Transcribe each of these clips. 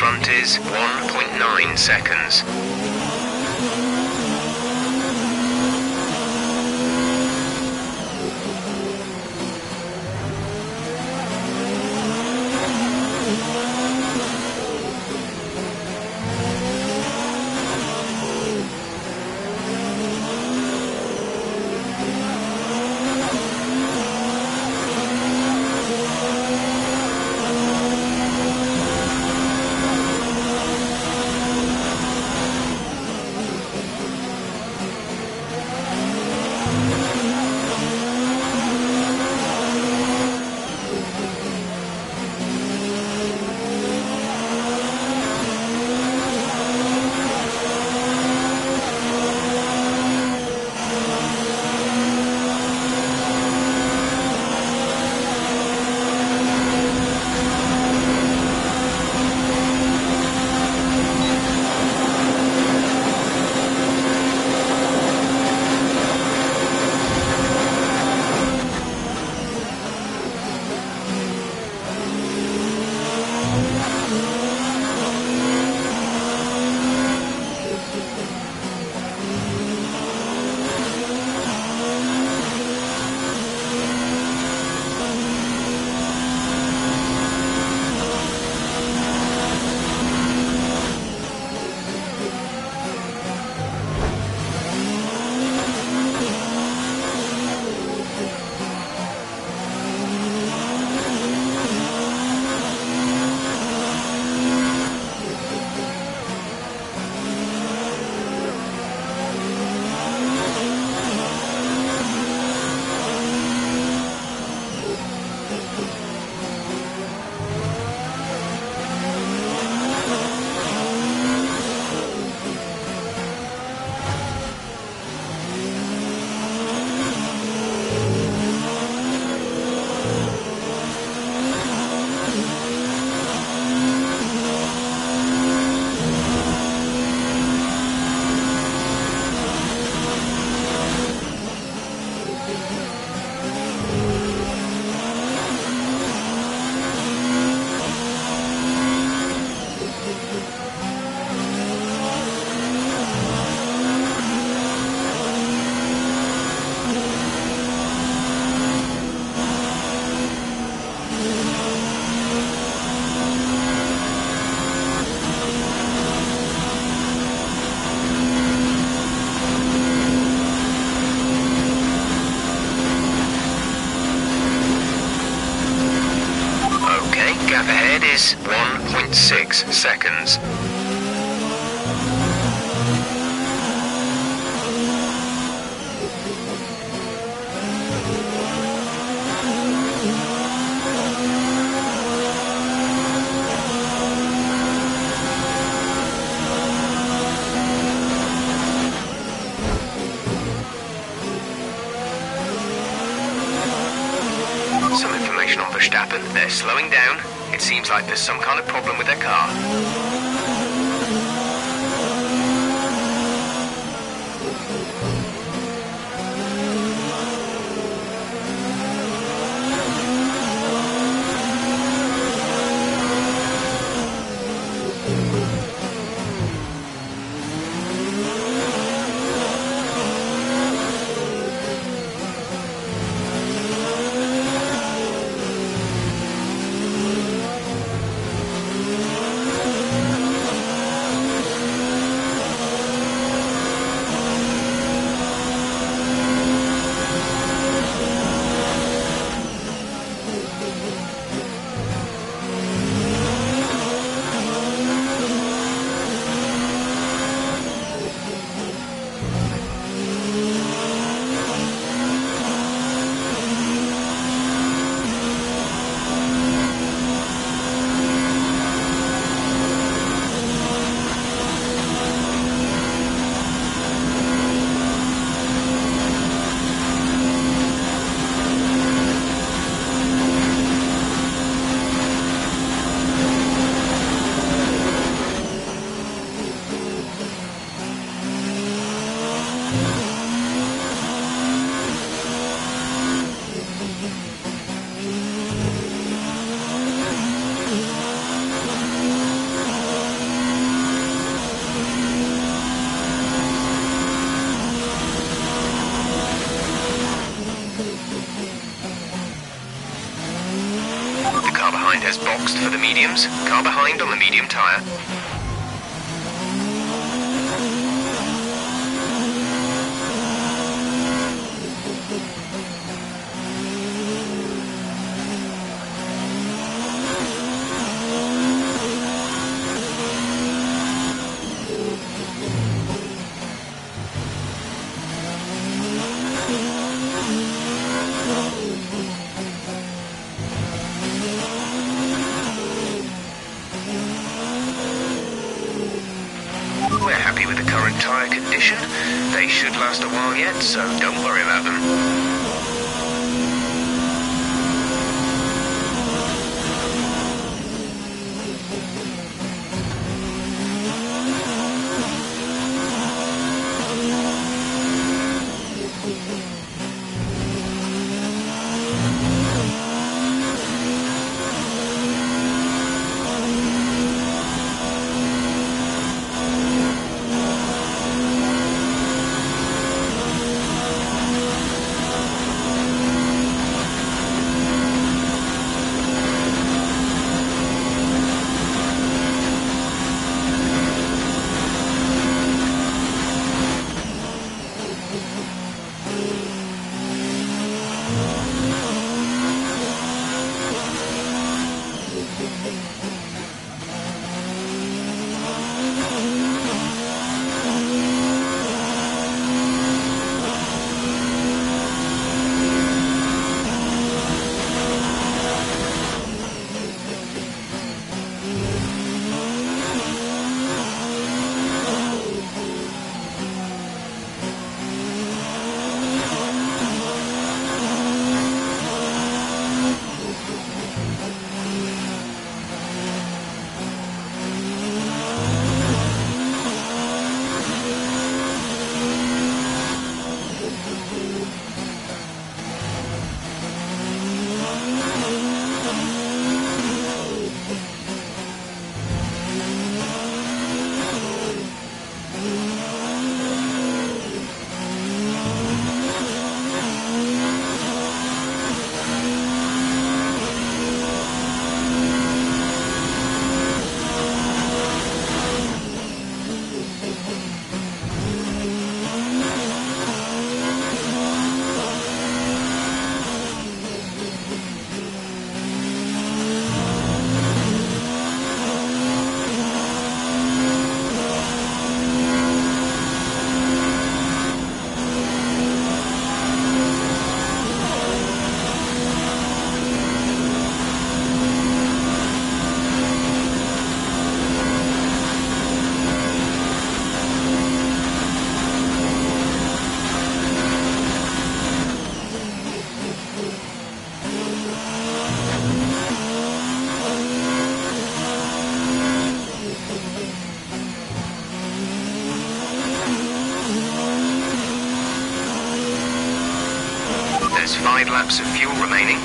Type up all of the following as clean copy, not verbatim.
front is 1.9 seconds. Gap ahead is 1.6 seconds. Some information on Verstappen. They're slowing down. It seems like there's some kind of problem with their car. behind has boxed for the mediums. Car behind on the medium tyre. We're happy with the current tyre condition. They should last a while yet, so don't worry about them. There's 5 laps of fuel remaining.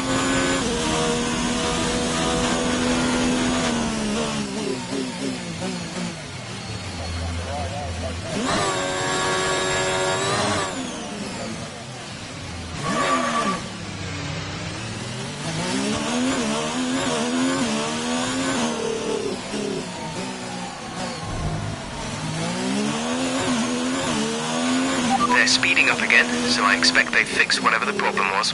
They're speeding up again, so I expect they've fixed whatever the problem was.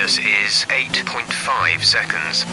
bonus is 8.5 seconds.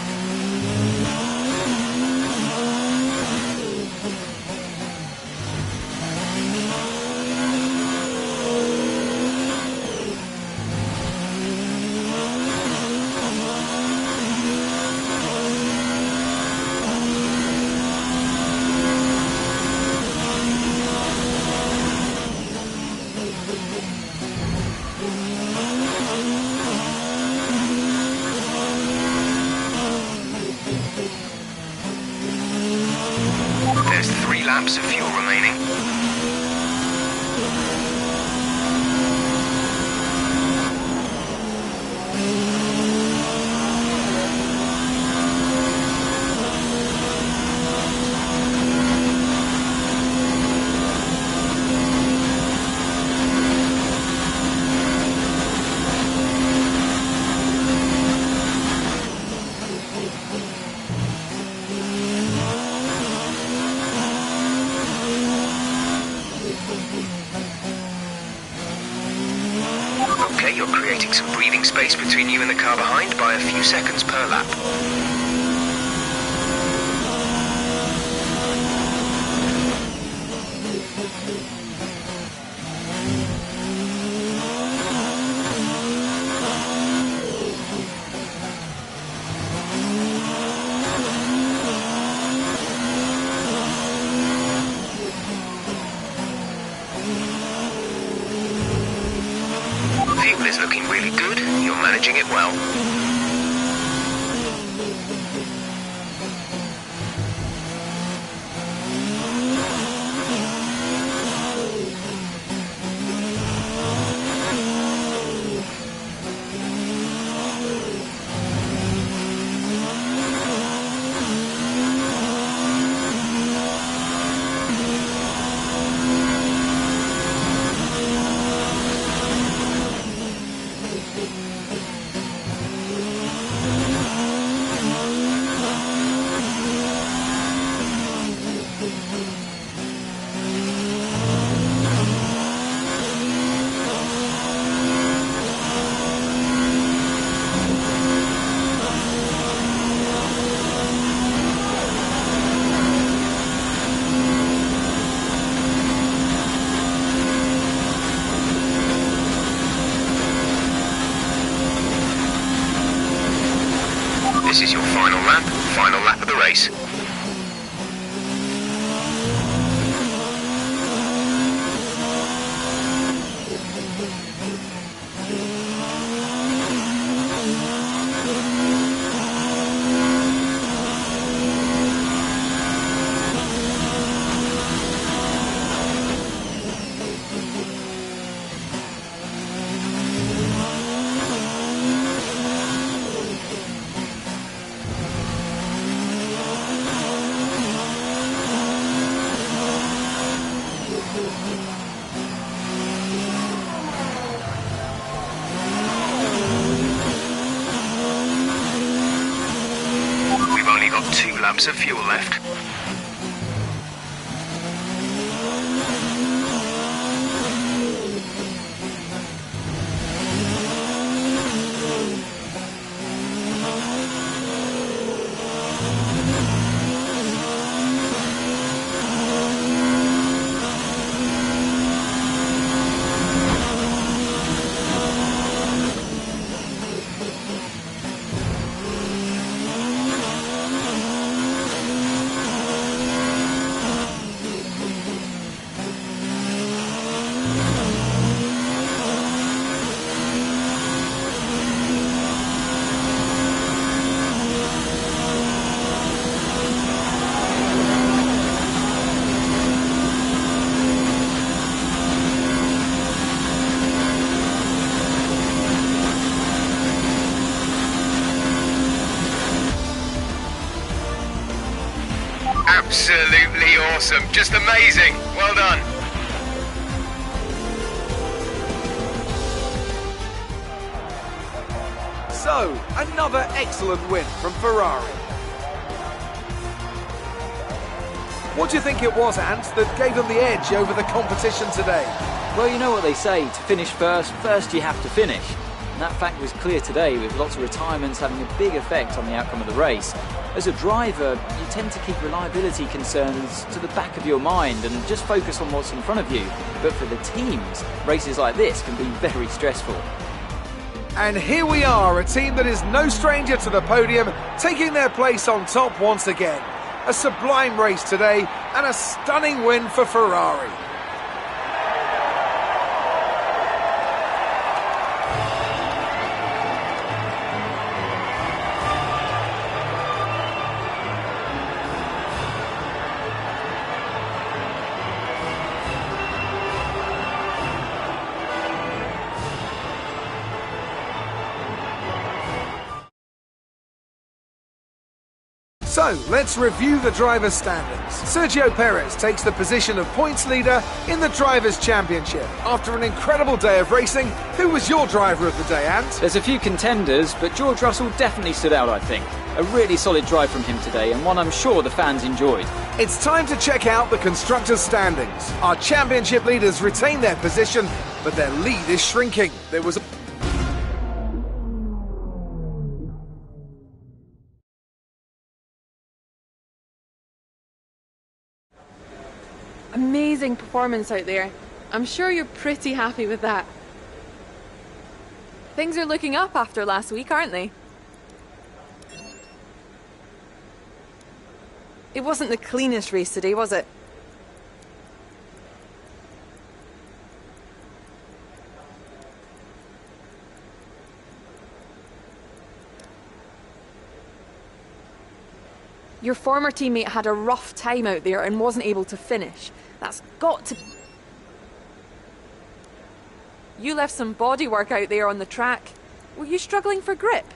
There's 3 laps of fuel remaining. Okay, you're creating some breathing space between you and the car behind by a few seconds per lap. Fuel is looking really good. You're managing it well. This is your final lap of the race. We've only got 2 laps of fuel left. Absolutely awesome. Just amazing. Well done. So, another excellent win from Ferrari. What do you think it was, Ant, that gave them the edge over the competition today? Well, you know what they say, to finish first you have to finish. And that fact was clear today, with lots of retirements having a big effect on the outcome of the race. As a driver, you tend to keep reliability concerns to the back of your mind and just focus on what's in front of you. But for the teams, races like this can be very stressful. And here we are, a team that is no stranger to the podium, taking their place on top once again. A sublime race today and a stunning win for Ferrari. So, let's review the drivers' standings. Sergio Perez takes the position of points leader in the Drivers' Championship. After an incredible day of racing, who was your driver of the day, Ant? There's a few contenders, but George Russell definitely stood out, I think. A really solid drive from him today, and one I'm sure the fans enjoyed. It's time to check out the constructors' standings. Our championship leaders retain their position, but their lead is shrinking. There was a amazing performance out there. I'm sure you're pretty happy with that. Things are looking up after last week, aren't they? It wasn't the cleanest race today, was it? Your former teammate had a rough time out there and wasn't able to finish. That's got to... You left some bodywork out there on the track. Were you struggling for grip?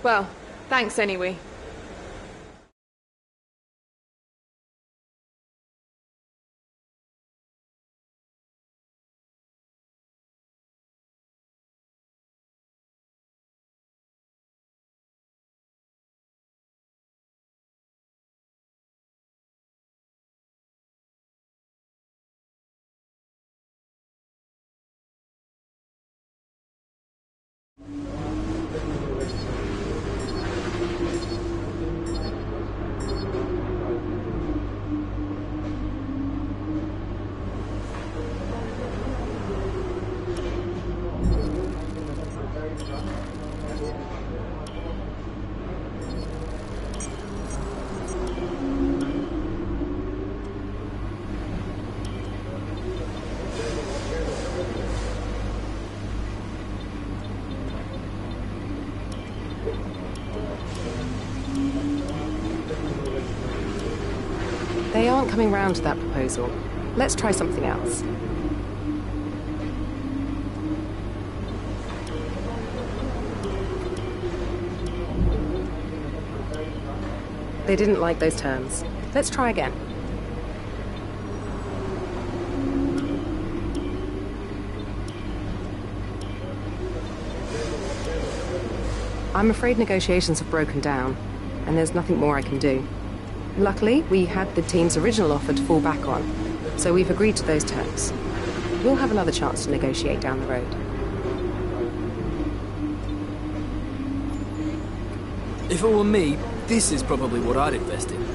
Well, thanks anyway. They aren't coming round to that proposal. Let's try something else. They didn't like those terms. Let's try again. I'm afraid negotiations have broken down, and there's nothing more I can do. Luckily, we had the team's original offer to fall back on, so we've agreed to those terms. We'll have another chance to negotiate down the road. If it were me, this is probably what I'd invest in.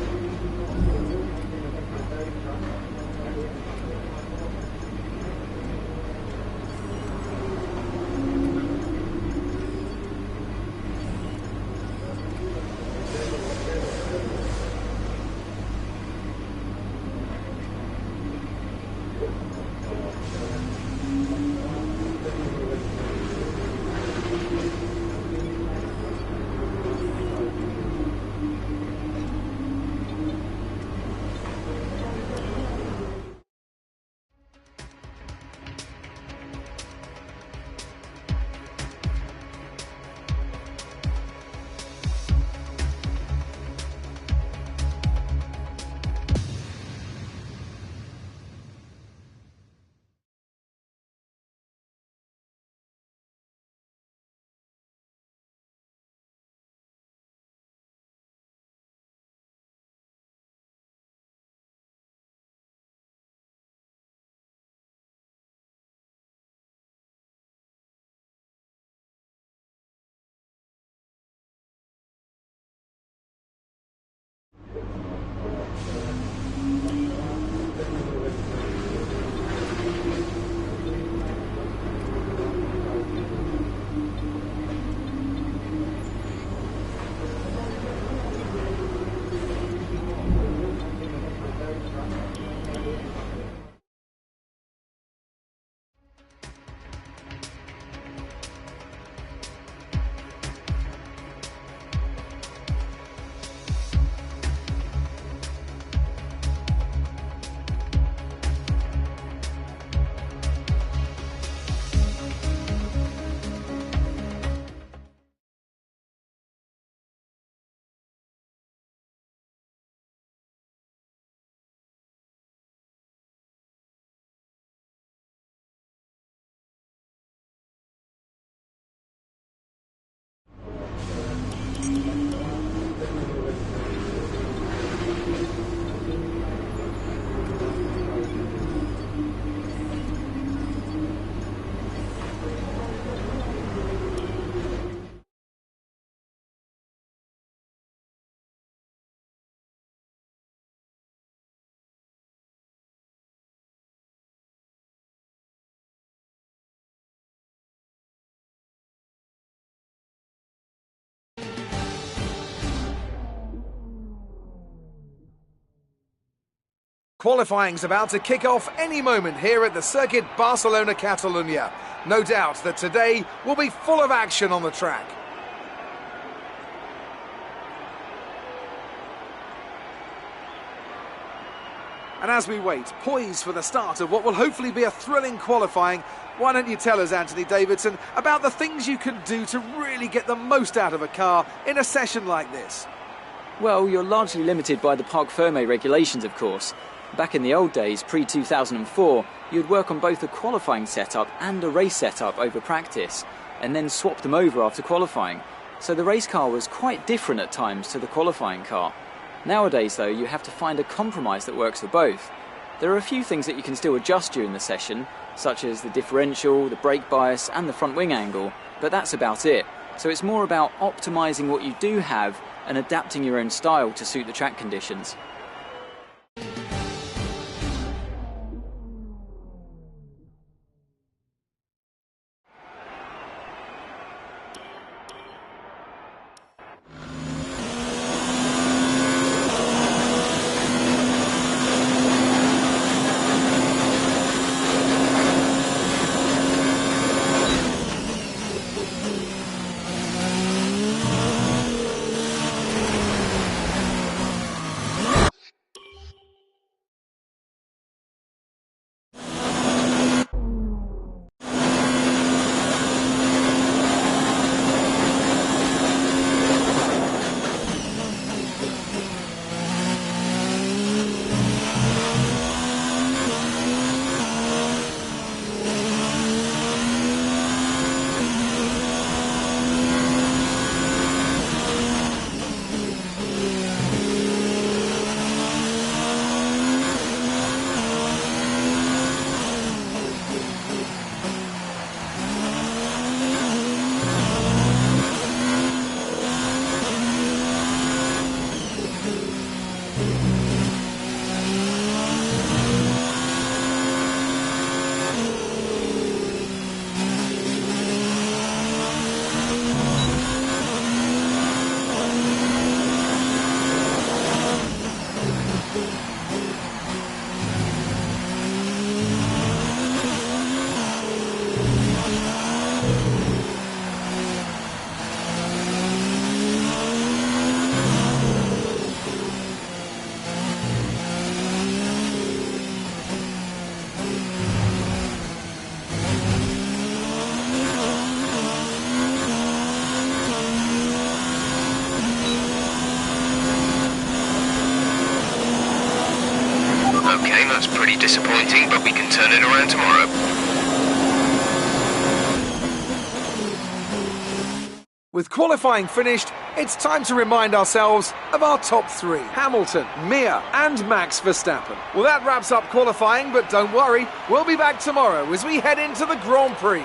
Qualifying's about to kick off any moment here at the Circuit Barcelona Catalunya. No doubt that today will be full of action on the track. And as we wait, poised for the start of what will hopefully be a thrilling qualifying, why don't you tell us, Anthony Davidson, about the things you can do to really get the most out of a car in a session like this? Well, you're largely limited by the Parc Fermé regulations, of course. Back in the old days, pre-2004, you'd work on both a qualifying setup and a race setup over practice, and then swap them over after qualifying. So the race car was quite different at times to the qualifying car. Nowadays, though, you have to find a compromise that works for both. There are a few things that you can still adjust during the session, such as the differential, the brake bias, and the front wing angle, but that's about it. So it's more about optimising what you do have and adapting your own style to suit the track conditions. Okay, that's pretty disappointing, but we can turn it around tomorrow. With qualifying finished, it's time to remind ourselves of our top three: Hamilton, Mir and Max Verstappen. Well, that wraps up qualifying, but don't worry, we'll be back tomorrow as we head into the Grand Prix.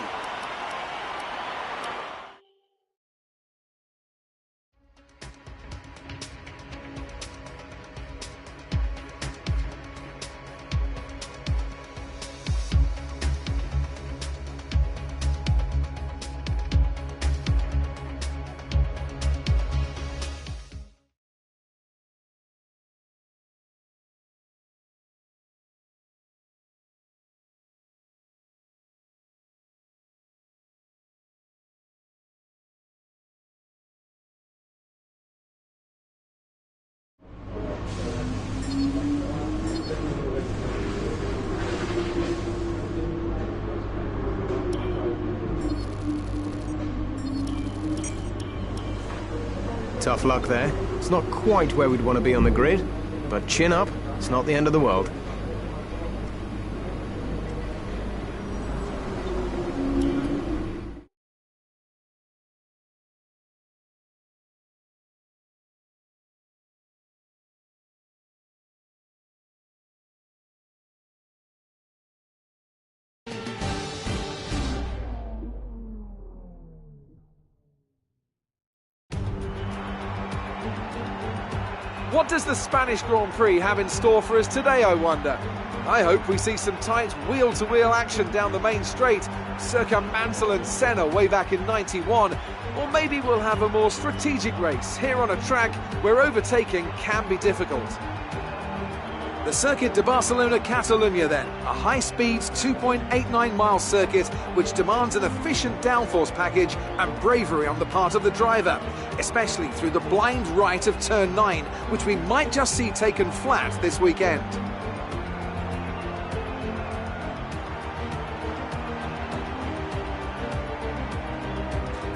Tough luck there. It's not quite where we'd want to be on the grid, but chin up, it's not the end of the world. What does the Spanish Grand Prix have in store for us today, I wonder? I hope we see some tight wheel-to-wheel action down the main straight, circa Mansell and Senna way back in '91, or maybe we'll have a more strategic race here on a track where overtaking can be difficult. The Circuit de Barcelona-Catalunya then, a high-speed 2.89-mile circuit which demands an efficient downforce package and bravery on the part of the driver, especially through the blind right of turn 9, which we might just see taken flat this weekend.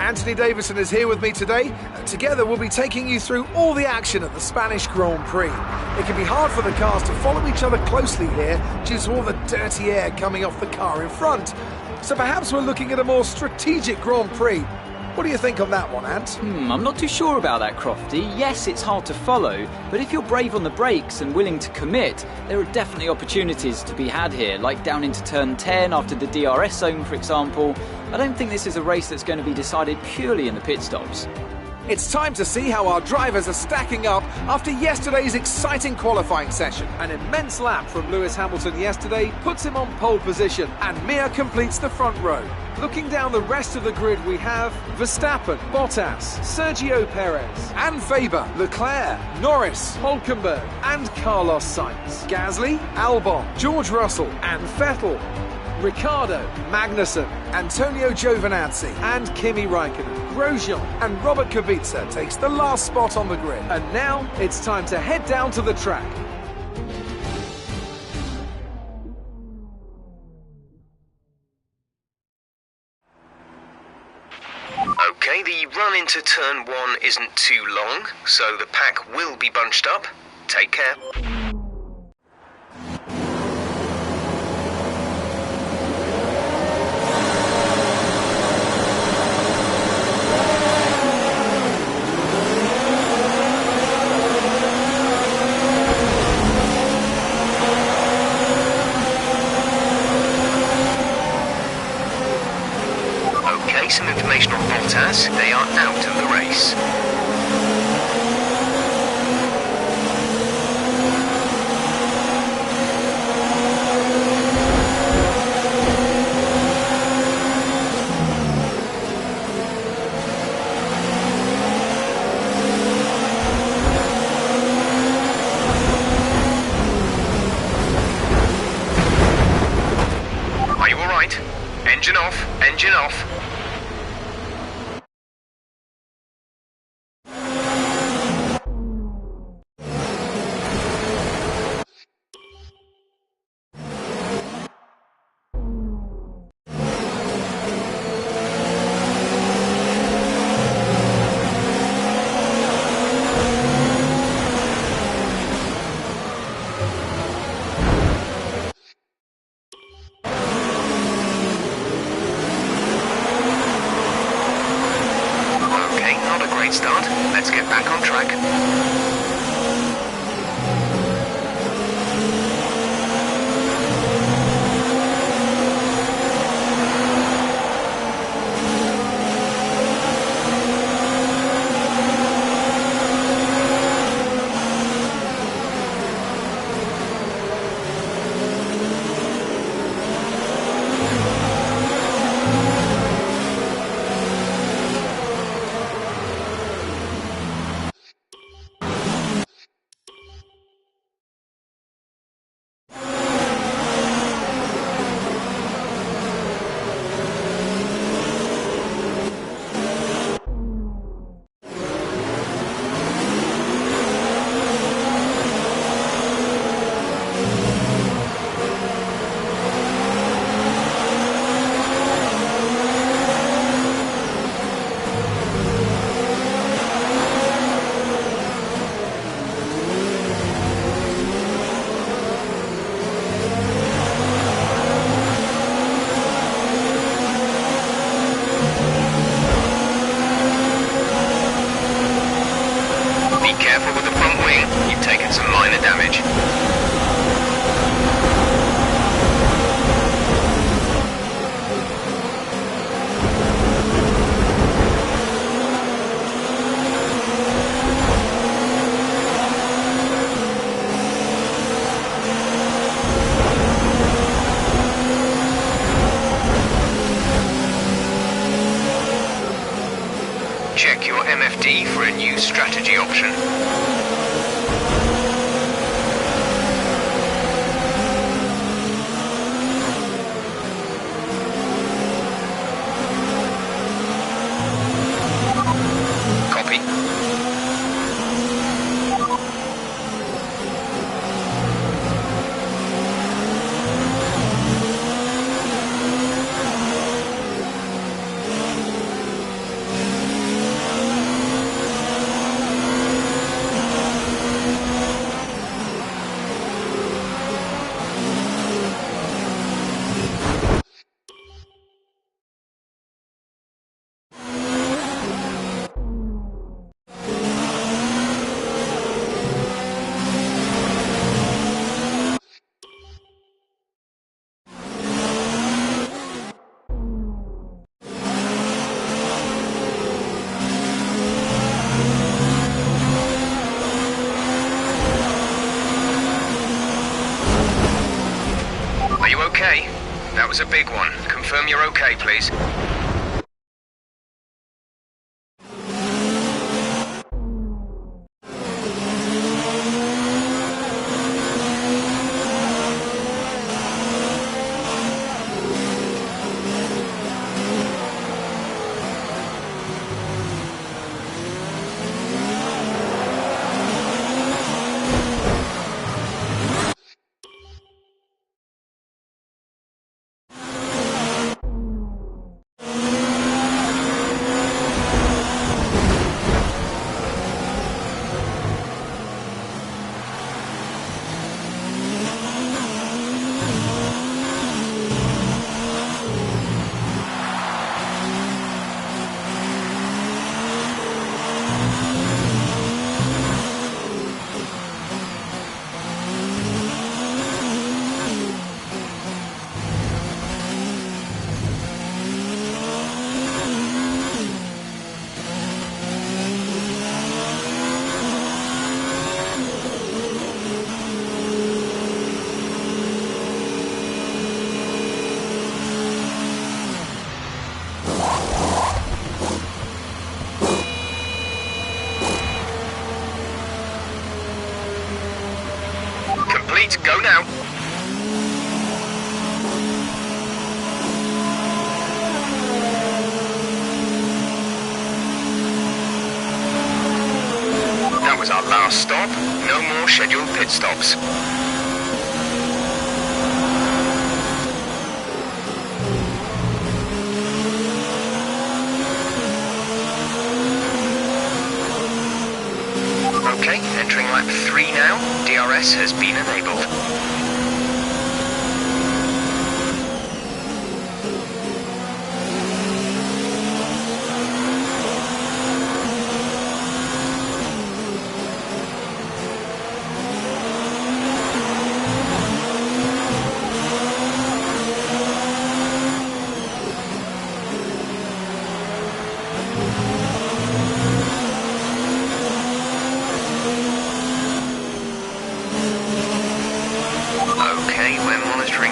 Anthony Davison is here with me today. Together we'll be taking you through all the action at the Spanish Grand Prix. It can be hard for the cars to follow each other closely here due to all the dirty air coming off the car in front. So perhaps we're looking at a more strategic Grand Prix. What do you think on that one, Ant? I'm not too sure about that, Crofty. Yes, it's hard to follow, but if you're brave on the brakes and willing to commit, there are definitely opportunities to be had here, like down into turn 10 after the DRS zone, for example. I don't think this is a race that's going to be decided purely in the pit stops. It's time to see how our drivers are stacking up after yesterday's exciting qualifying session. An immense lap from Lewis Hamilton yesterday puts him on pole position, and Mir completes the front row. Looking down the rest of the grid, we have Verstappen, Bottas, Sergio Perez, and Weber, Leclerc, Norris, Hülkenberg, and Carlos Sainz, Gasly, Albon, George Russell, and Vettel, Ricciardo, Magnussen, Antonio Giovinazzi, and Kimi Raikkonen. Grosjean and Robert Kubica takes the last spot on the grid. And now it's time to head down to the track. Okay, the run into turn 1 isn't too long, so the pack will be bunched up. Take care. Some information on Bottas. They are out of the race. Are you all right? Engine off, engine off. Start. Let's get back on track. Check your MFD for a new strategy option. Okay. That was a big one. Confirm you're okay, please. Go now. That was our last stop. No more scheduled pit stops. Okay, entering lap 3 now. DRS has been enabled.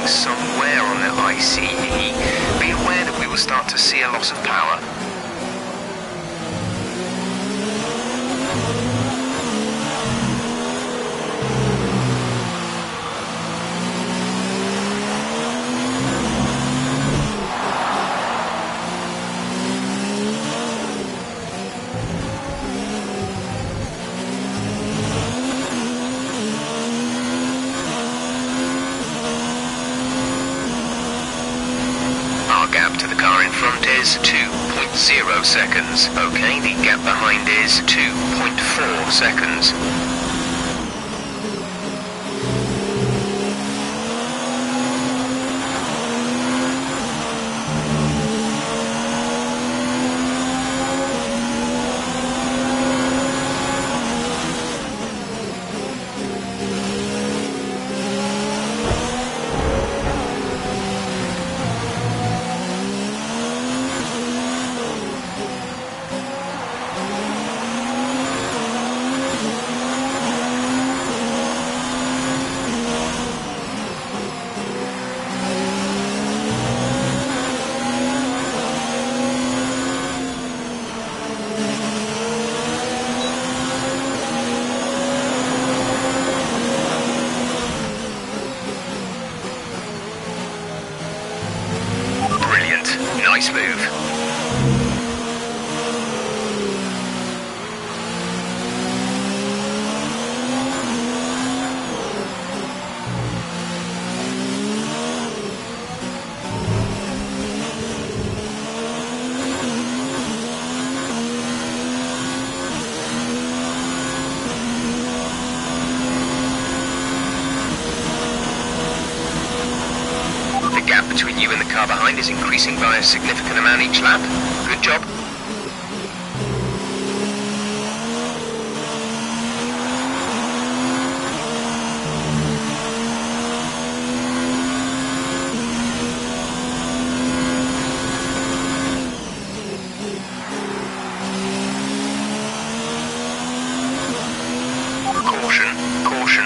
Somewhere on the ICE, be aware that we will start to see a loss of power. Gap to the car in front is 2.0 seconds. Okay, the gap behind is 2.4 seconds. Nice move. The gap between you and the car behind is increasing by a significant amount each lap. Good job. Caution, caution.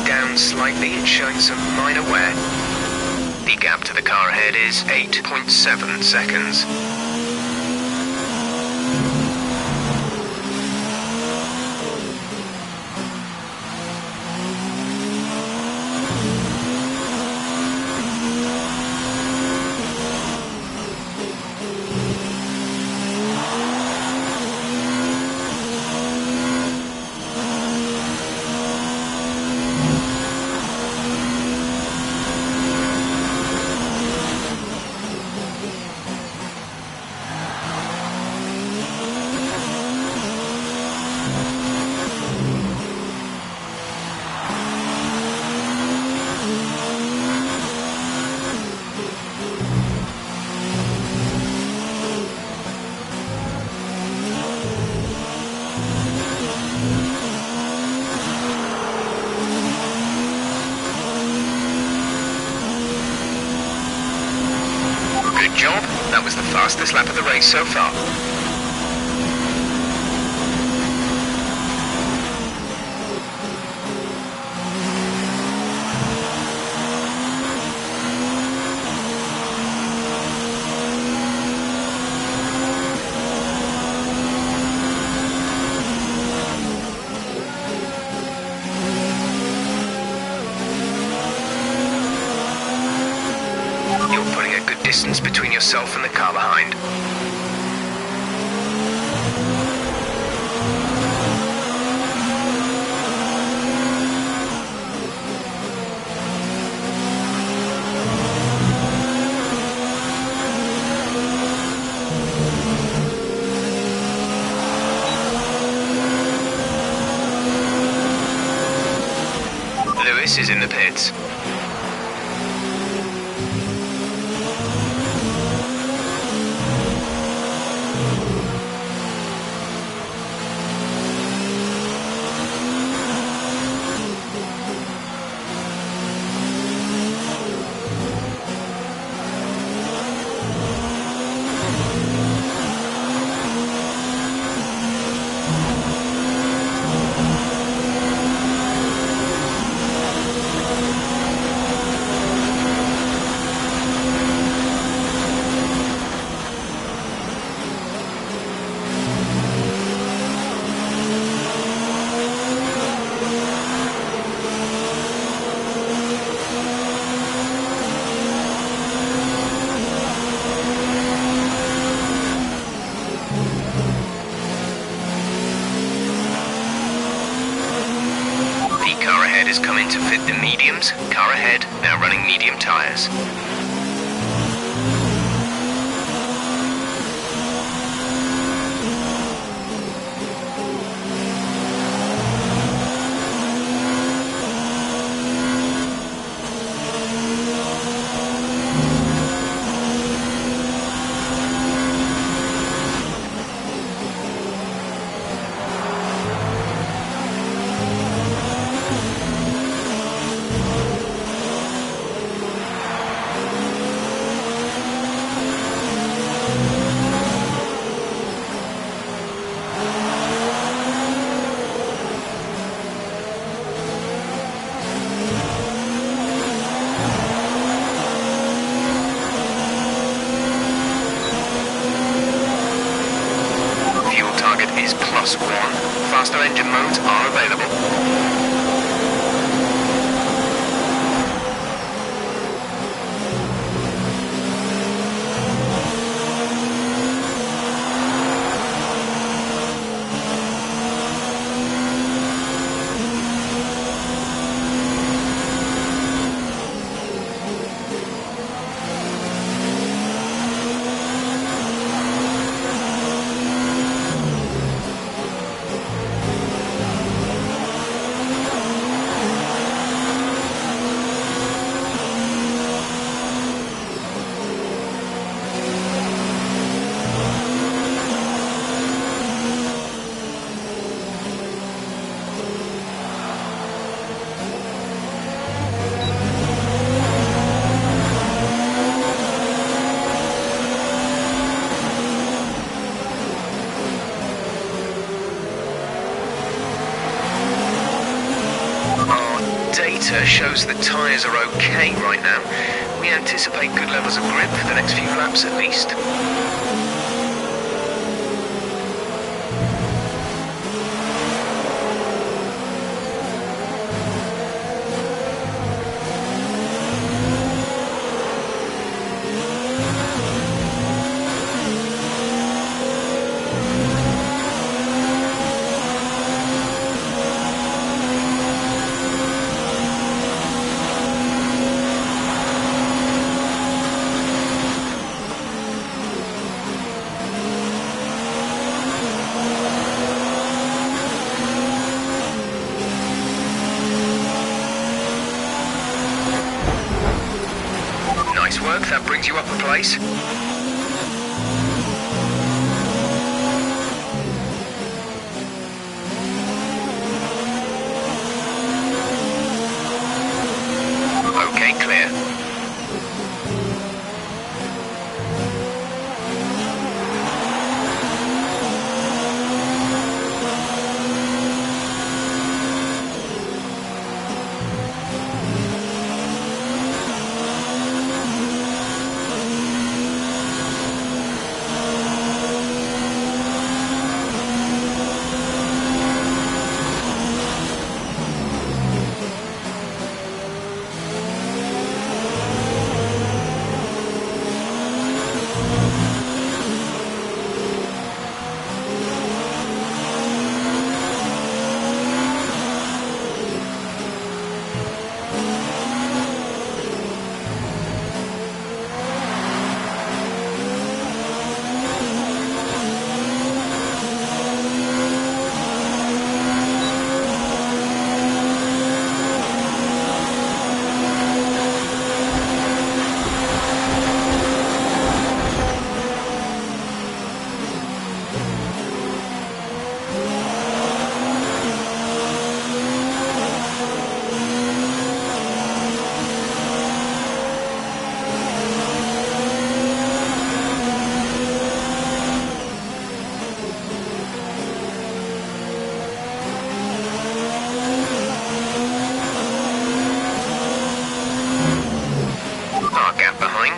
down slightly and showing some minor wear. The gap to the car ahead is 8.7 seconds. Good job. That was the fastest lap of the race so far. You're putting a good distance between yourself and the car behind. Lewis is in the pits. Car ahead is coming to fit the mediums. Car ahead, now running medium tyres. Is +1. Faster engine modes are available. meter shows the tyres are okay right now. We anticipate good levels of grip for the next few laps at least. Nice work, that brings you up a place. Okay, clear.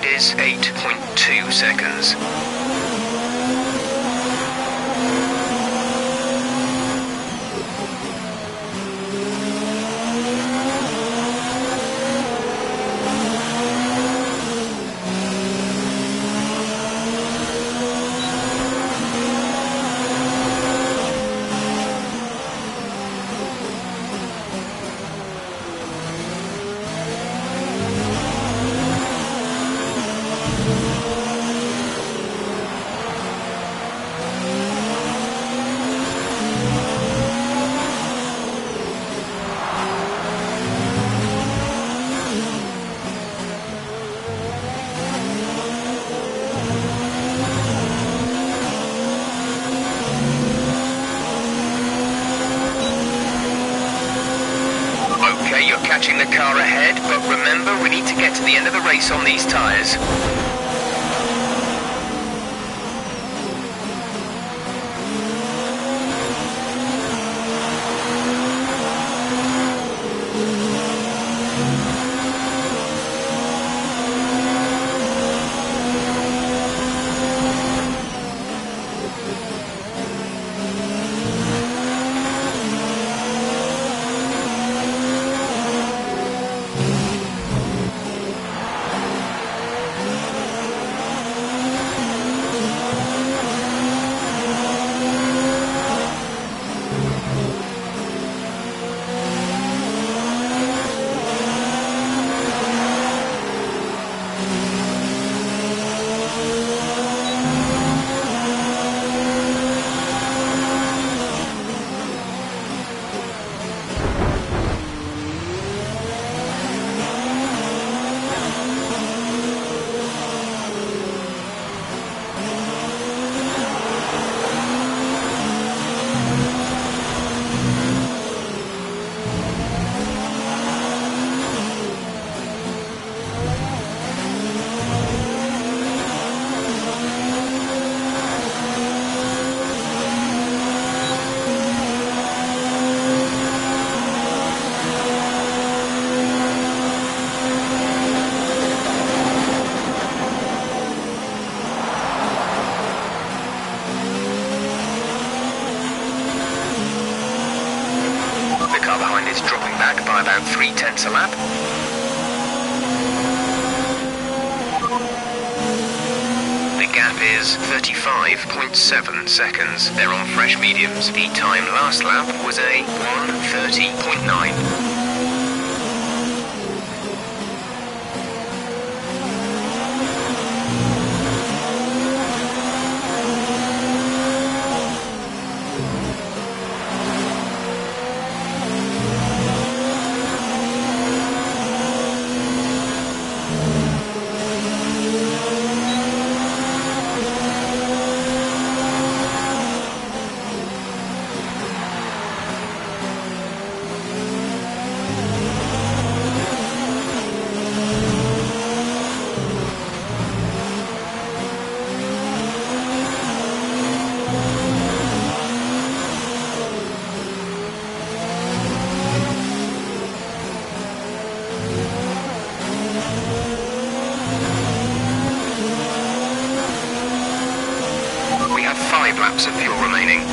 Is 8.2 seconds. Okay, you're catching the car ahead, but remember, we need to get to the end of the race on these tyres. The gap is 35.7 seconds. They're on fresh mediums. The time last lap was a 1:30.9. We have 5 laps of fuel remaining.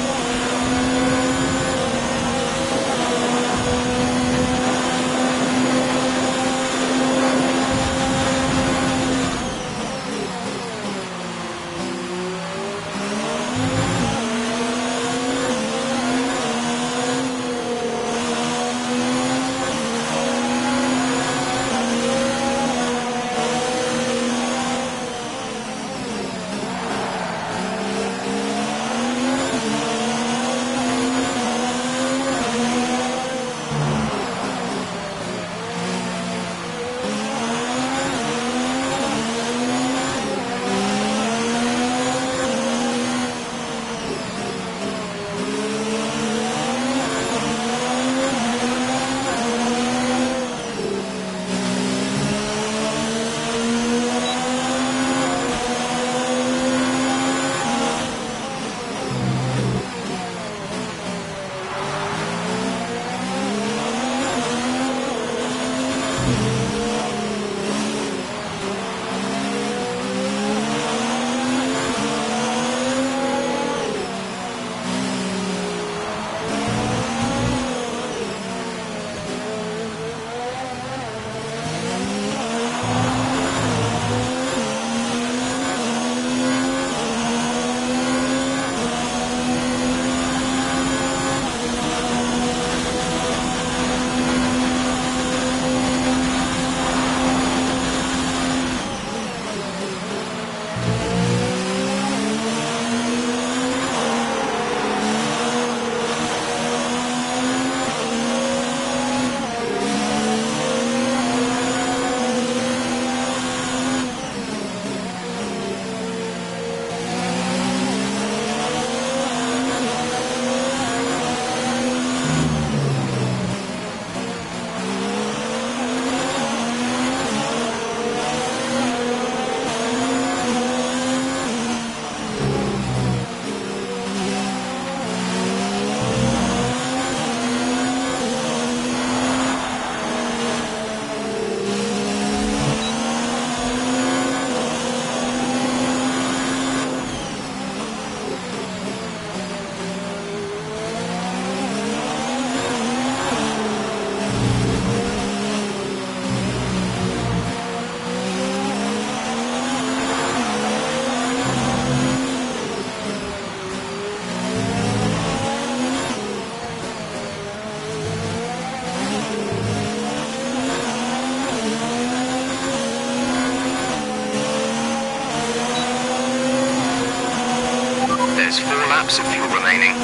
There's 4 laps of fuel remaining.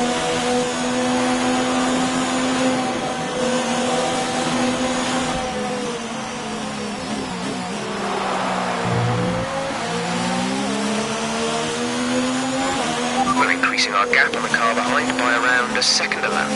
We're increasing our gap on the car behind by around a second a lap.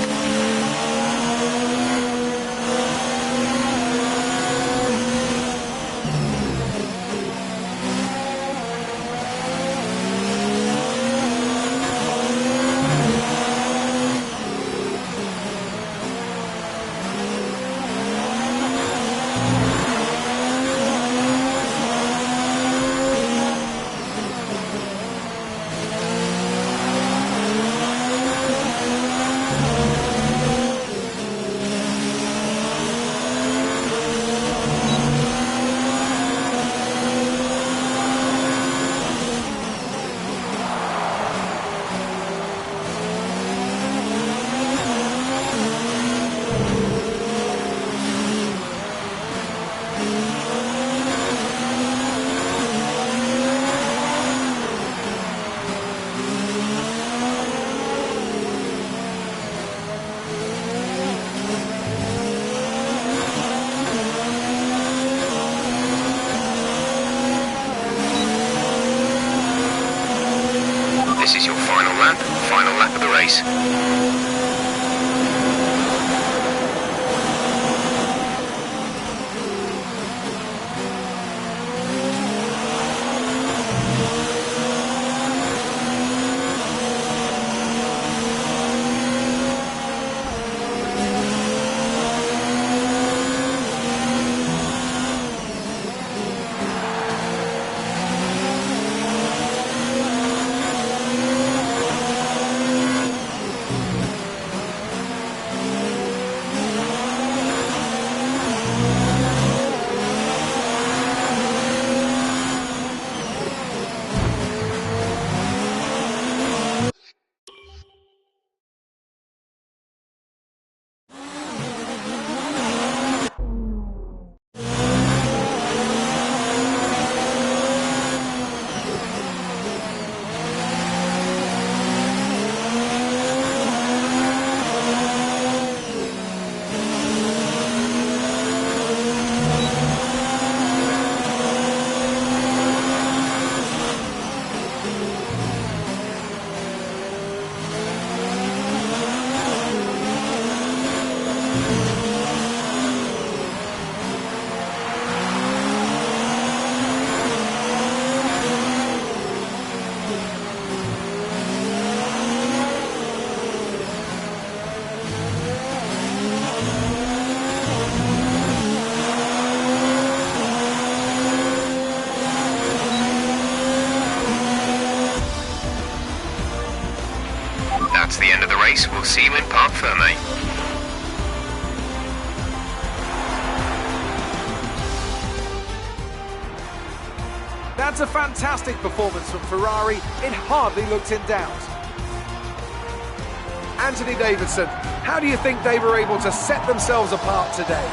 final lap of the race. That's the end of the race. We'll see you in Parc Fermé. That's a fantastic performance from Ferrari. It hardly looked in doubt. Anthony Davidson, how do you think they were able to set themselves apart today?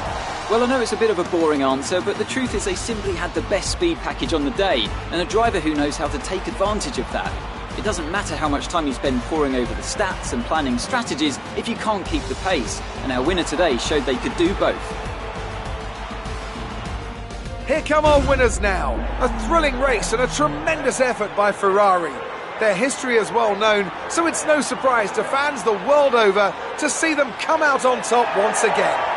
Well, I know it's a bit of a boring answer, but the truth is they simply had the best speed package on the day, and a driver who knows how to take advantage of that. It doesn't matter how much time you spend poring over the stats and planning strategies if you can't keep the pace, and our winner today showed they could do both. Here come our winners now. A thrilling race and a tremendous effort by Ferrari. Their history is well known, so it's no surprise to fans the world over to see them come out on top once again.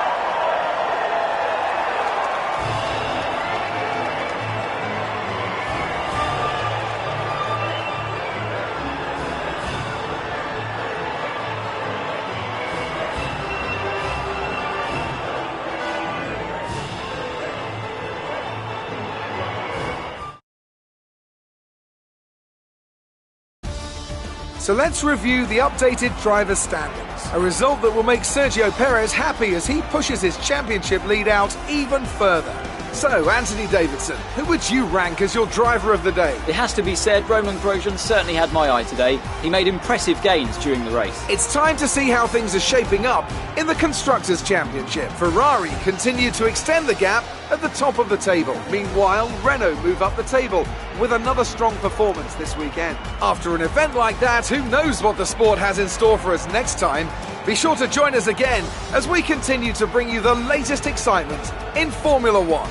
So let's review the updated driver standings. A result that will make Sergio Perez happy as he pushes his championship lead out even further. So, Anthony Davidson, who would you rank as your driver of the day? It has to be said, Roman Grosjean certainly had my eye today. He made impressive gains during the race. It's time to see how things are shaping up in the Constructors' Championship. Ferrari continue to extend the gap at the top of the table. Meanwhile, Renault move up the table with another strong performance this weekend. After an event like that, who knows what the sport has in store for us next time? Be sure to join us again as we continue to bring you the latest excitement in Formula One.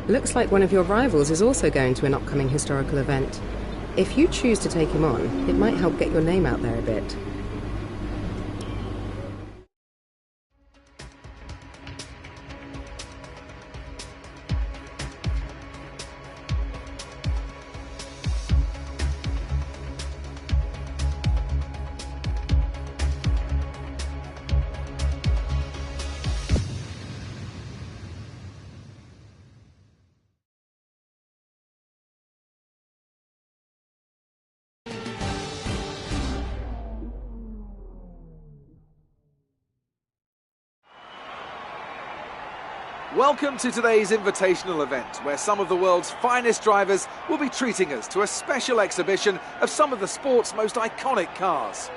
Looks like one of your rivals is also going to an upcoming historical event. If you choose to take him on, it might help get your name out there a bit. Welcome to today's invitational event, where some of the world's finest drivers will be treating us to a special exhibition of some of the sport's most iconic cars.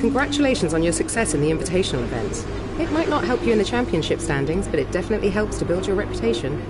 Congratulations on your success in the invitational events. It might not help you in the championship standings, but it definitely helps to build your reputation.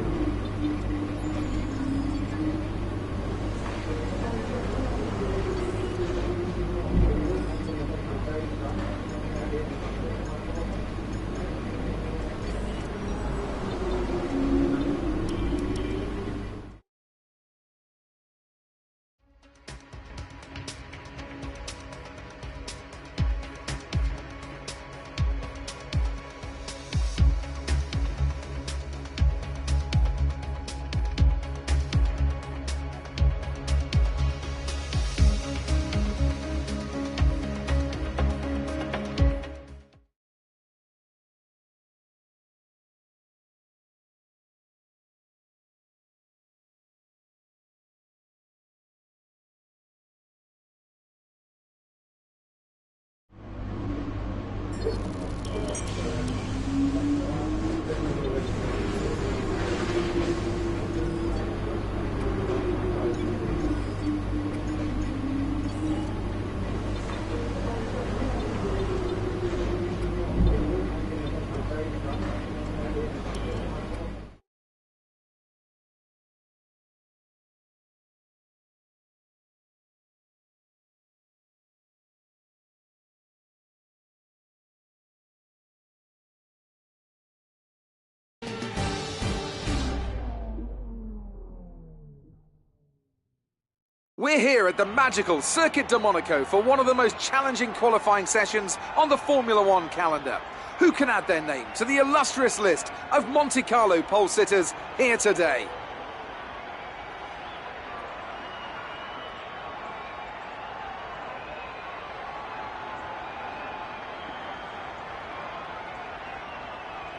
We're here at the magical Circuit de Monaco for one of the most challenging qualifying sessions on the Formula One calendar. Who can add their name to the illustrious list of Monte Carlo pole sitters here today?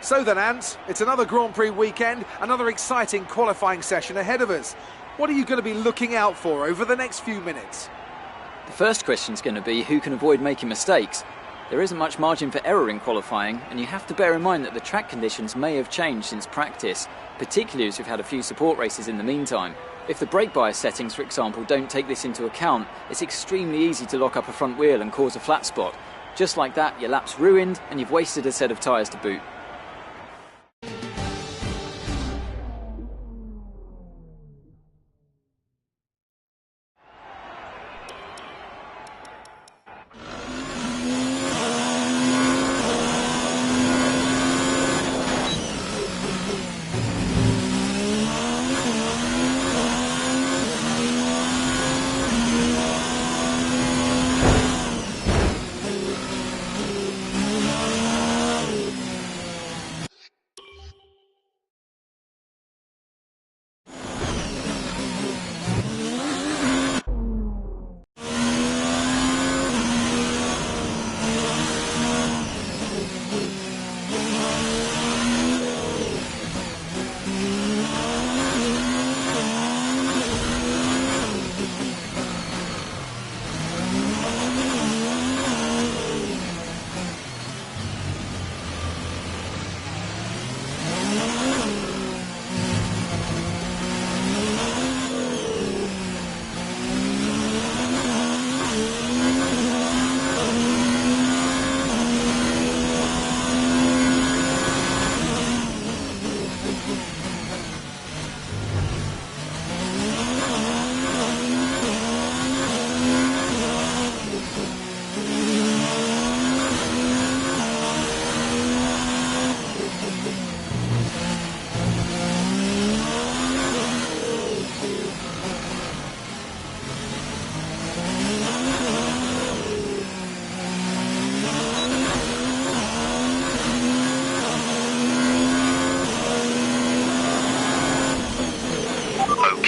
So then, Ant, it's another Grand Prix weekend, another exciting qualifying session ahead of us. What are you going to be looking out for over the next few minutes? The first question's going to be who can avoid making mistakes. There isn't much margin for error in qualifying, and you have to bear in mind that the track conditions may have changed since practice, particularly as we've had a few support races in the meantime. If the brake bias settings, for example, don't take this into account, it's extremely easy to lock up a front wheel and cause a flat spot. Just like that, your lap's ruined, and you've wasted a set of tyres to boot.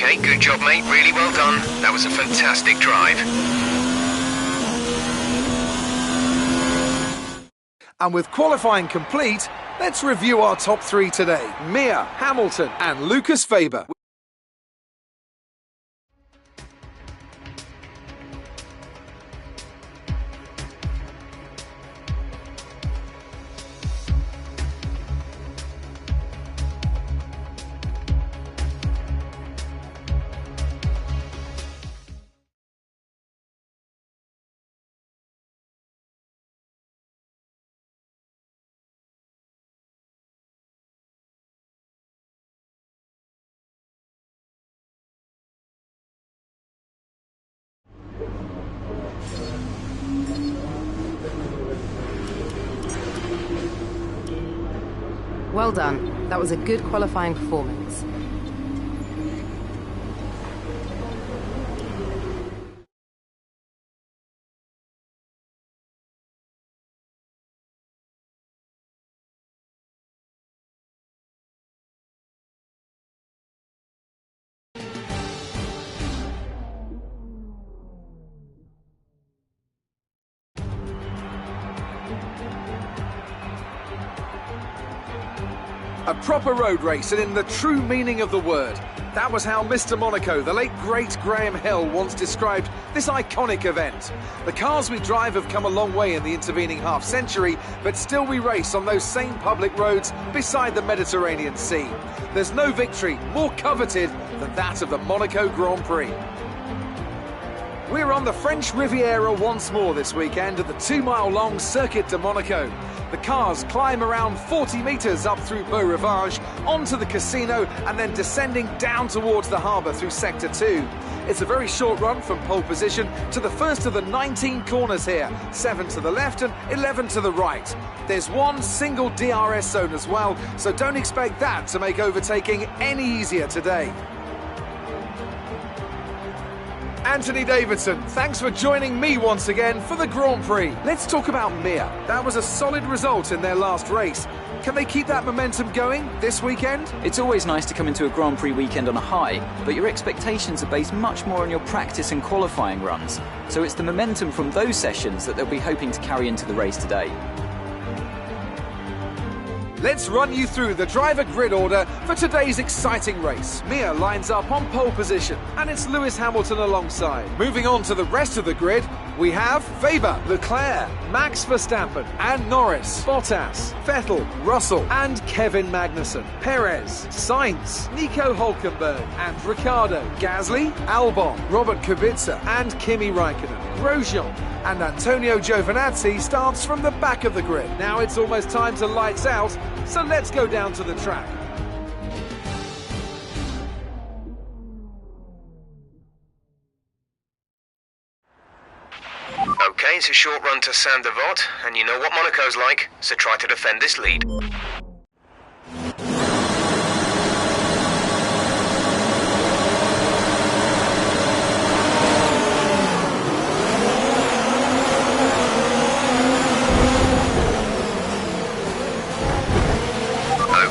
Okay, good job, mate. Really well done. That was a fantastic drive. And with qualifying complete, let's review our top three today. Mia, Hamilton and Lucas Faber. Well done. That was a good qualifying performance. A proper road race, and in the true meaning of the word. That was how Mr. Monaco, the late great Graham Hill, once described this iconic event. The cars we drive have come a long way in the intervening half-century, but still we race on those same public roads beside the Mediterranean Sea. There's no victory more coveted than that of the Monaco Grand Prix. We're on the French Riviera once more this weekend at the 2-mile-long Circuit de Monaco. The cars climb around 40 metres up through Beau Rivage, onto the casino, and then descending down towards the harbour through Sector 2. It's a very short run from pole position to the first of the 19 corners here, 7 to the left and 11 to the right. There's one single DRS zone as well, so don't expect that to make overtaking any easier today. Anthony Davidson, thanks for joining me once again for the Grand Prix. Let's talk about Mia. That was a solid result in their last race. Can they keep that momentum going this weekend? It's always nice to come into a Grand Prix weekend on a high, but your expectations are based much more on your practice and qualifying runs. So it's the momentum from those sessions that they'll be hoping to carry into the race today. Let's run you through the driver grid order for today's exciting race. Mia lines up on pole position, and it's Lewis Hamilton alongside. Moving on to the rest of the grid, we have Weber, Leclerc, Max Verstappen, and Norris, Bottas, Vettel, Russell, and Kevin Magnussen, Perez, Sainz, Nico Hülkenberg, and Ricciardo, Gasly, Albon, Robert Kubica, and Kimi Raikkonen. Grosjean and Antonio Giovinazzi starts from the back of the grid. Now it's almost time to lights out, so let's go down to the track. Okay, it's a short run to Saint-Devote, and you know what Monaco's like, so try to defend this lead.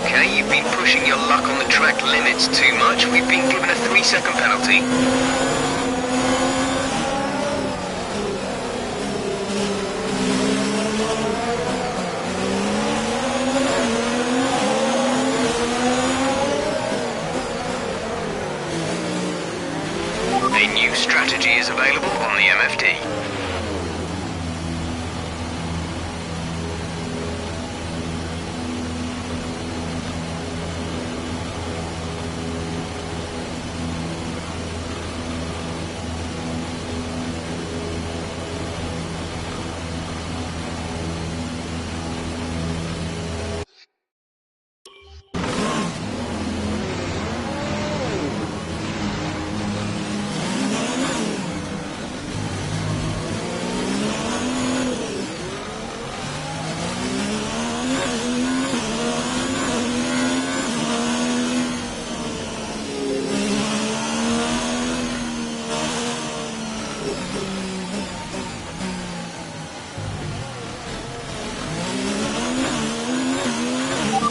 Okay, you've been pushing your luck on the track limits too much. We've been given a 3-second penalty. A new strategy is available on the MFD.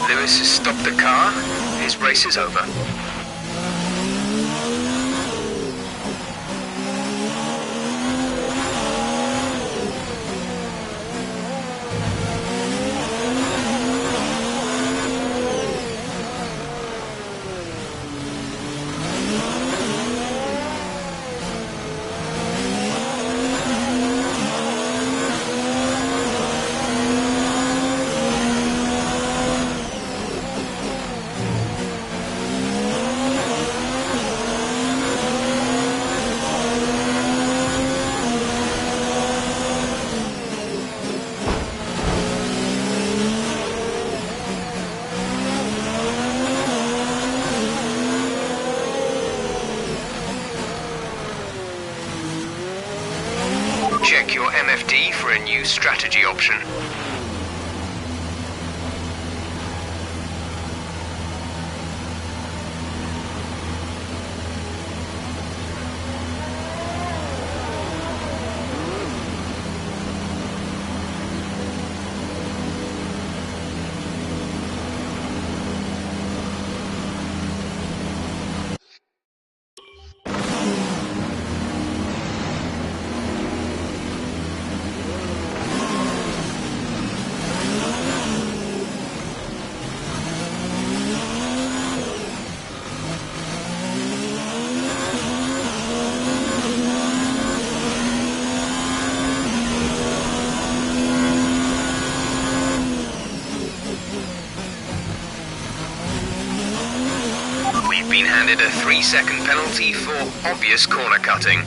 Lewis has stopped the car. His race is over. Check your MFD for a new strategy option. handed a 3-second penalty for obvious corner cutting.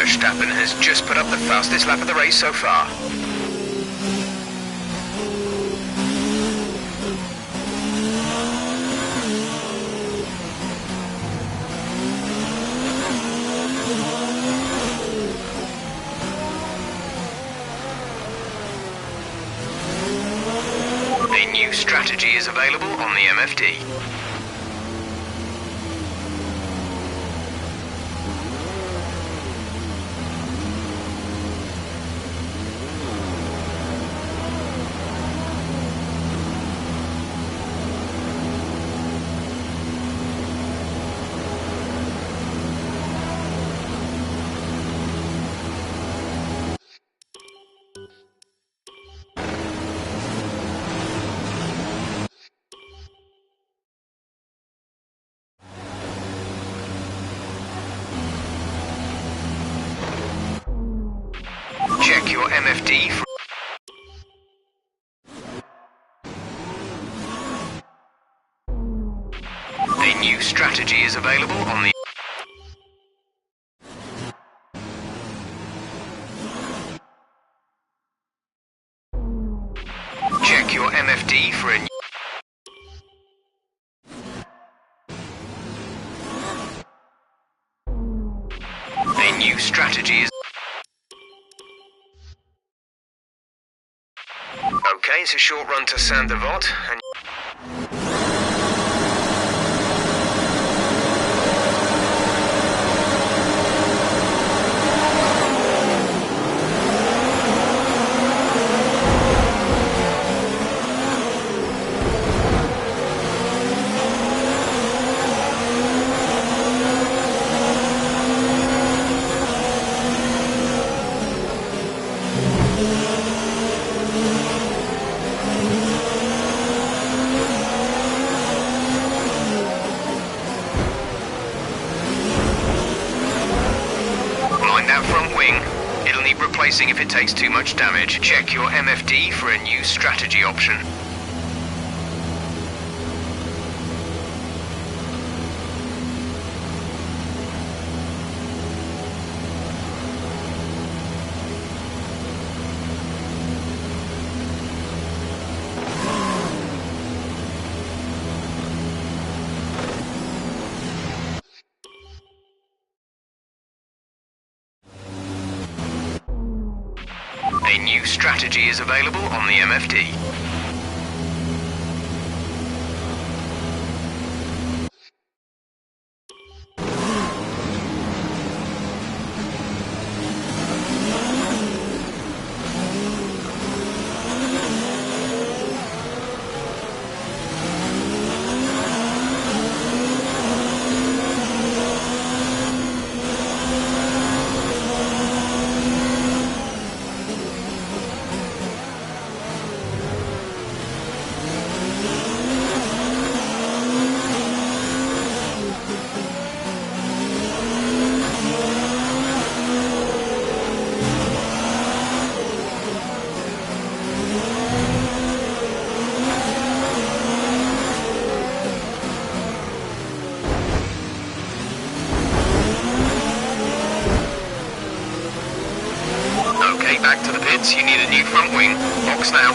Verstappen has just put up the fastest lap of the race so far. A new strategy is available on the MFD. Check your MFD for... A new strategy is available on the... Check your MFD for a... A new strategy is... Okay, it's a short run to Saint-Devote, and... Replacing if it takes too much damage. Check your MFD for a new strategy option. A new strategy is available on the MFD. Back to the pits, you need a new front wing. Box now.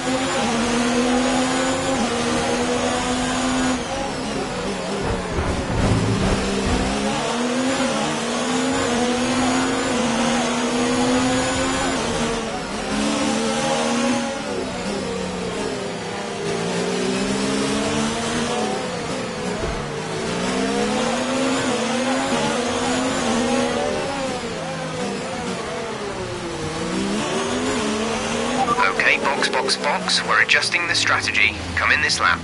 Box, we're adjusting the strategy. Come in this lap.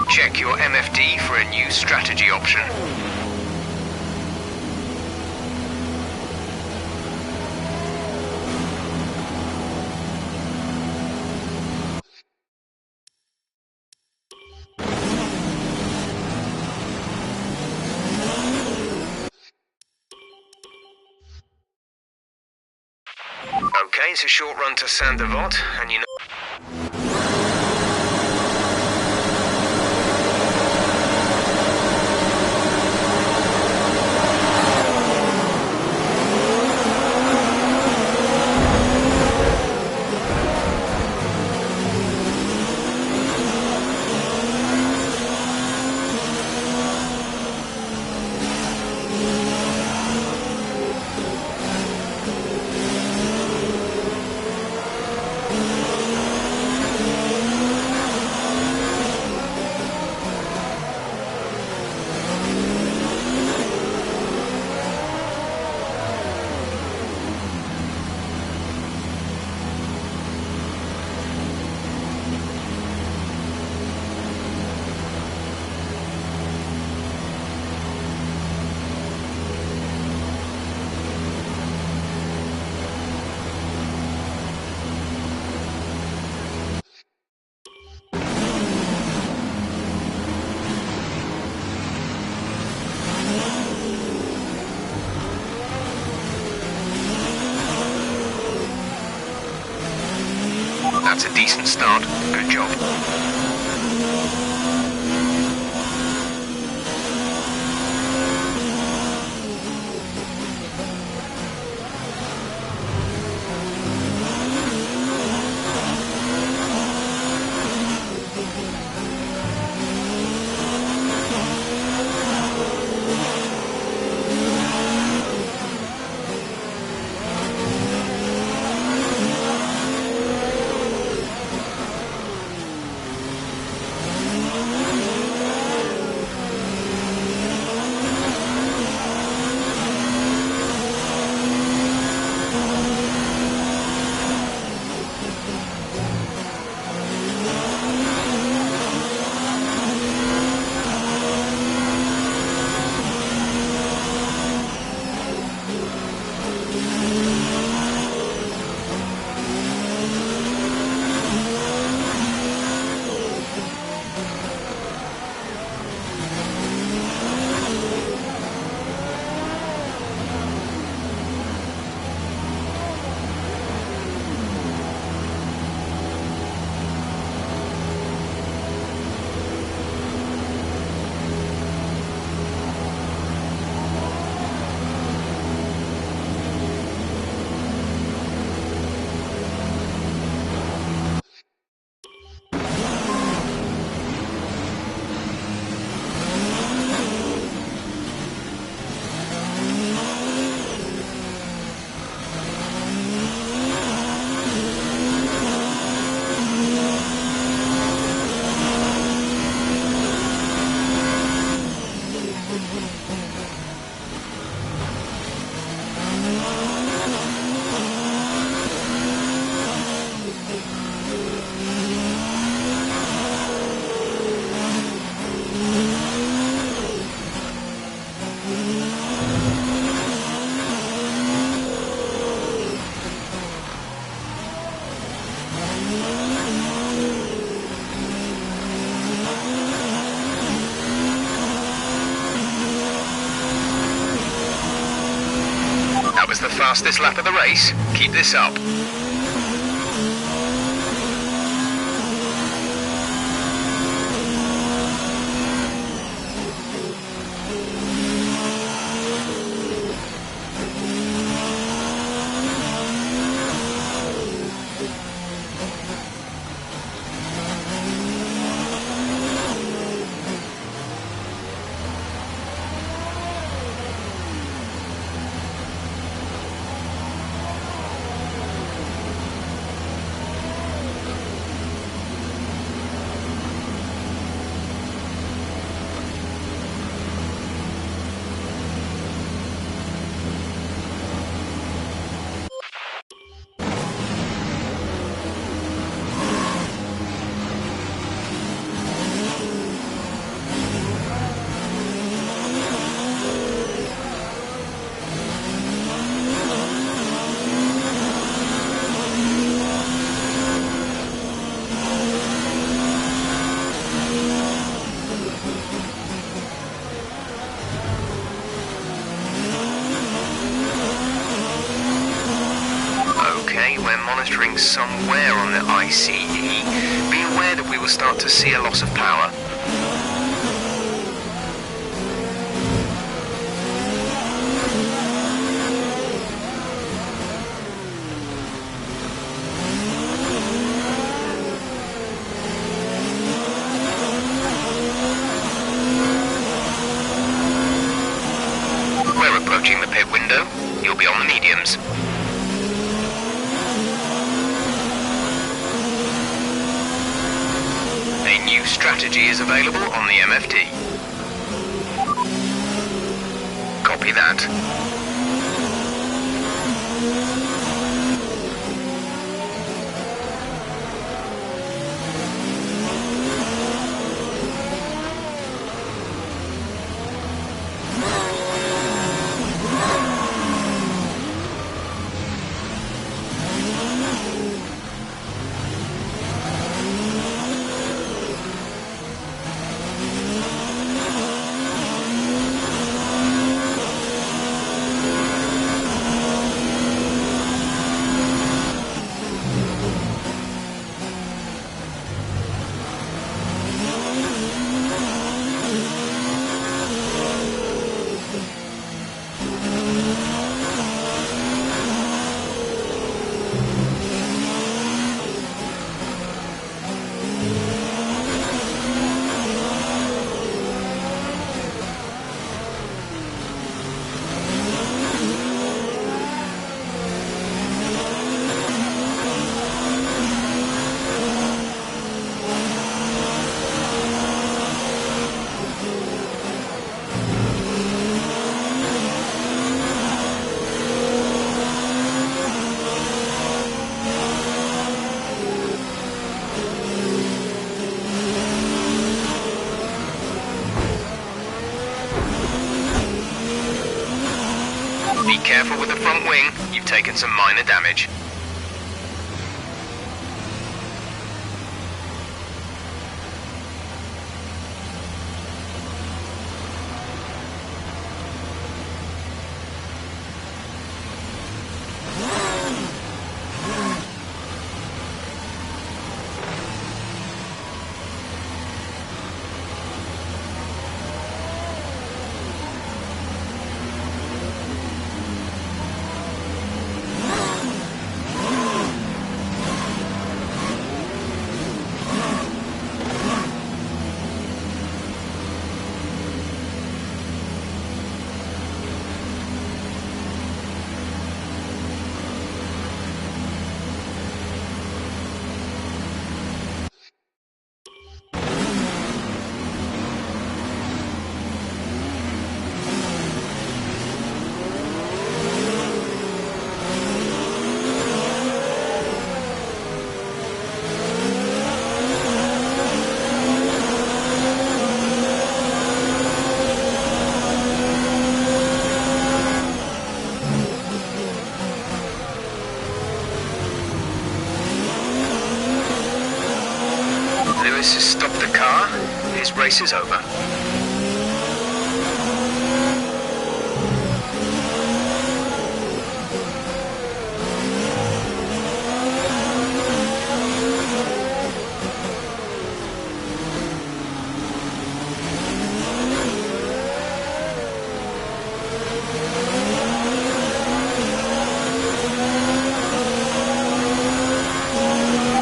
Check your MFD for a new strategy option. Okay, it's a short run to Sandoval, and you know... That's a decent start. Good job. Was the fastest lap of the race. Keep this up. Okay, we're monitoring somewhere on the ICE. Be aware that we will start to see a loss of power. We're approaching the pit window. You'll be on the mediums. A new strategy is available on the MFD. Copy that. Be careful with the front wing. You've taken some minor damage. Lewis has stopped the car. His race is over.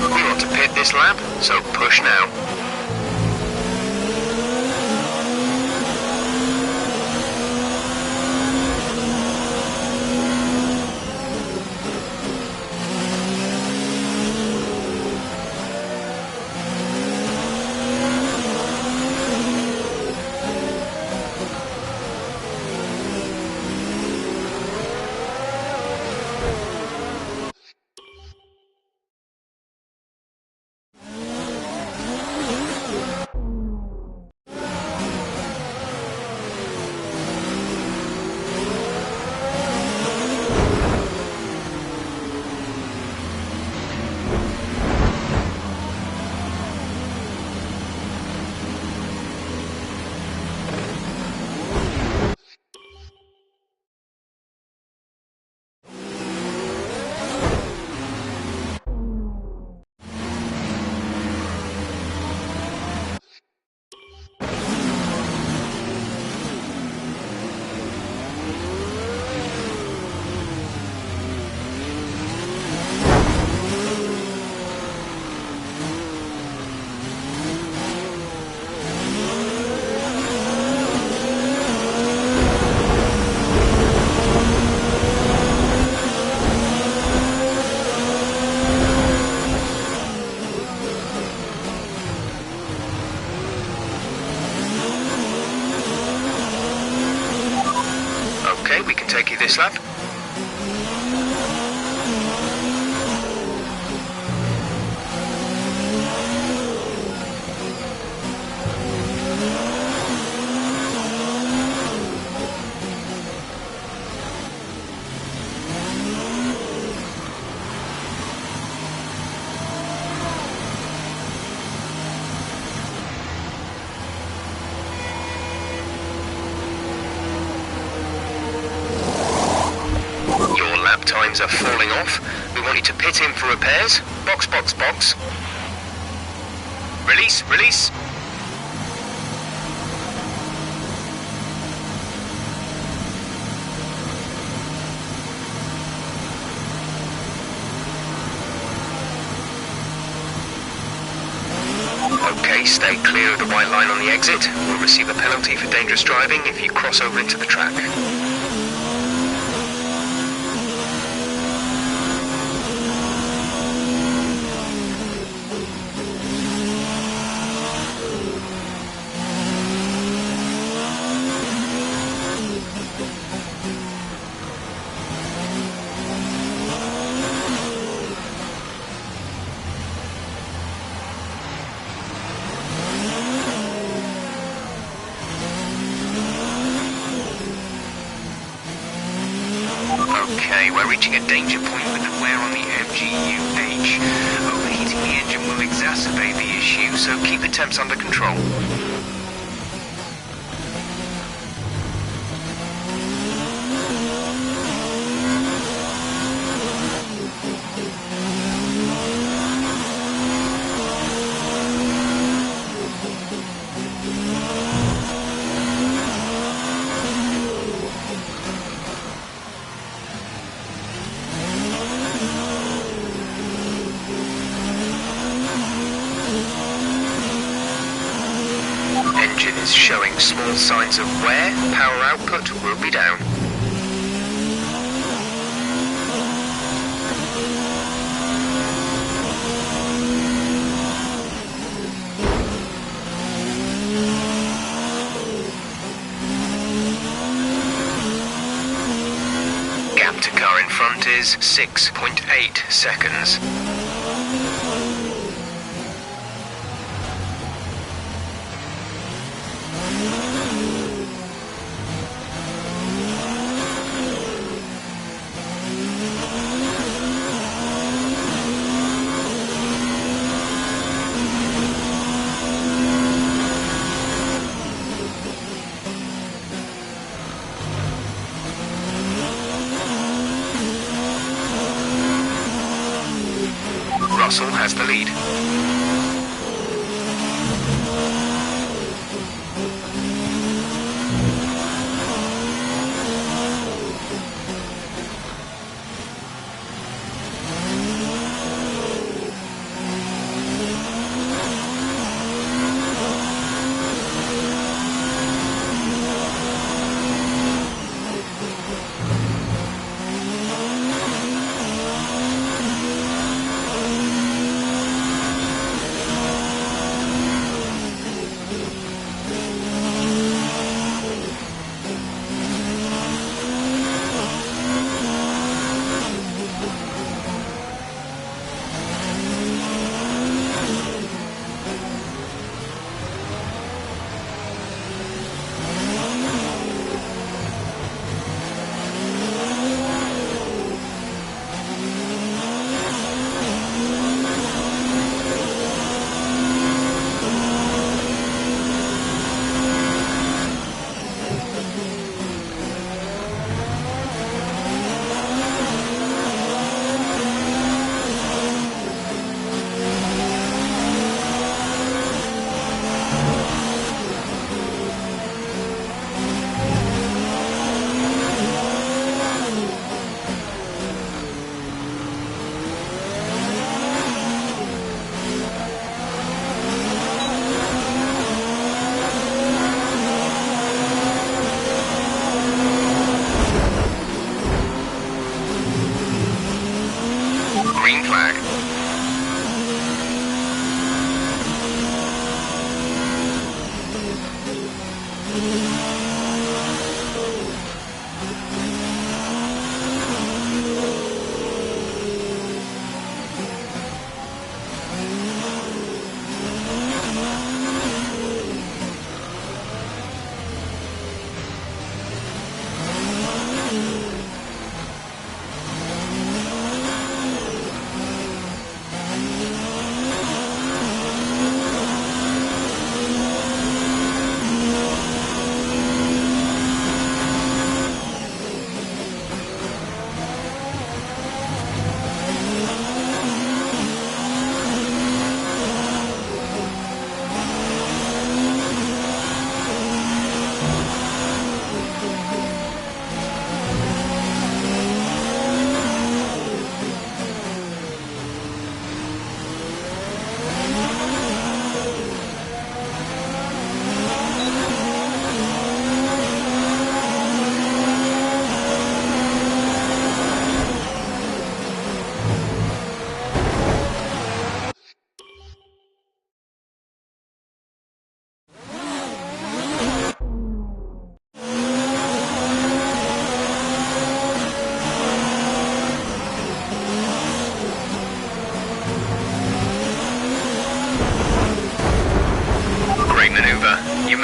We want to pit this lap, so push now. this lap. Times are falling off. We want you to pit in for repairs. Box, box, box. Release, release. Okay, stay clear of the white line on the exit. We'll receive a penalty for dangerous driving if you cross over into the track. Okay, we're reaching a danger point with the wear on the MGU-H. Overheating the engine will exacerbate the issue, so keep the temps under control. Engine is showing small signs of wear. Power output will be down. Gap to car in front is 6.8 seconds. Russell has the lead. Green flag.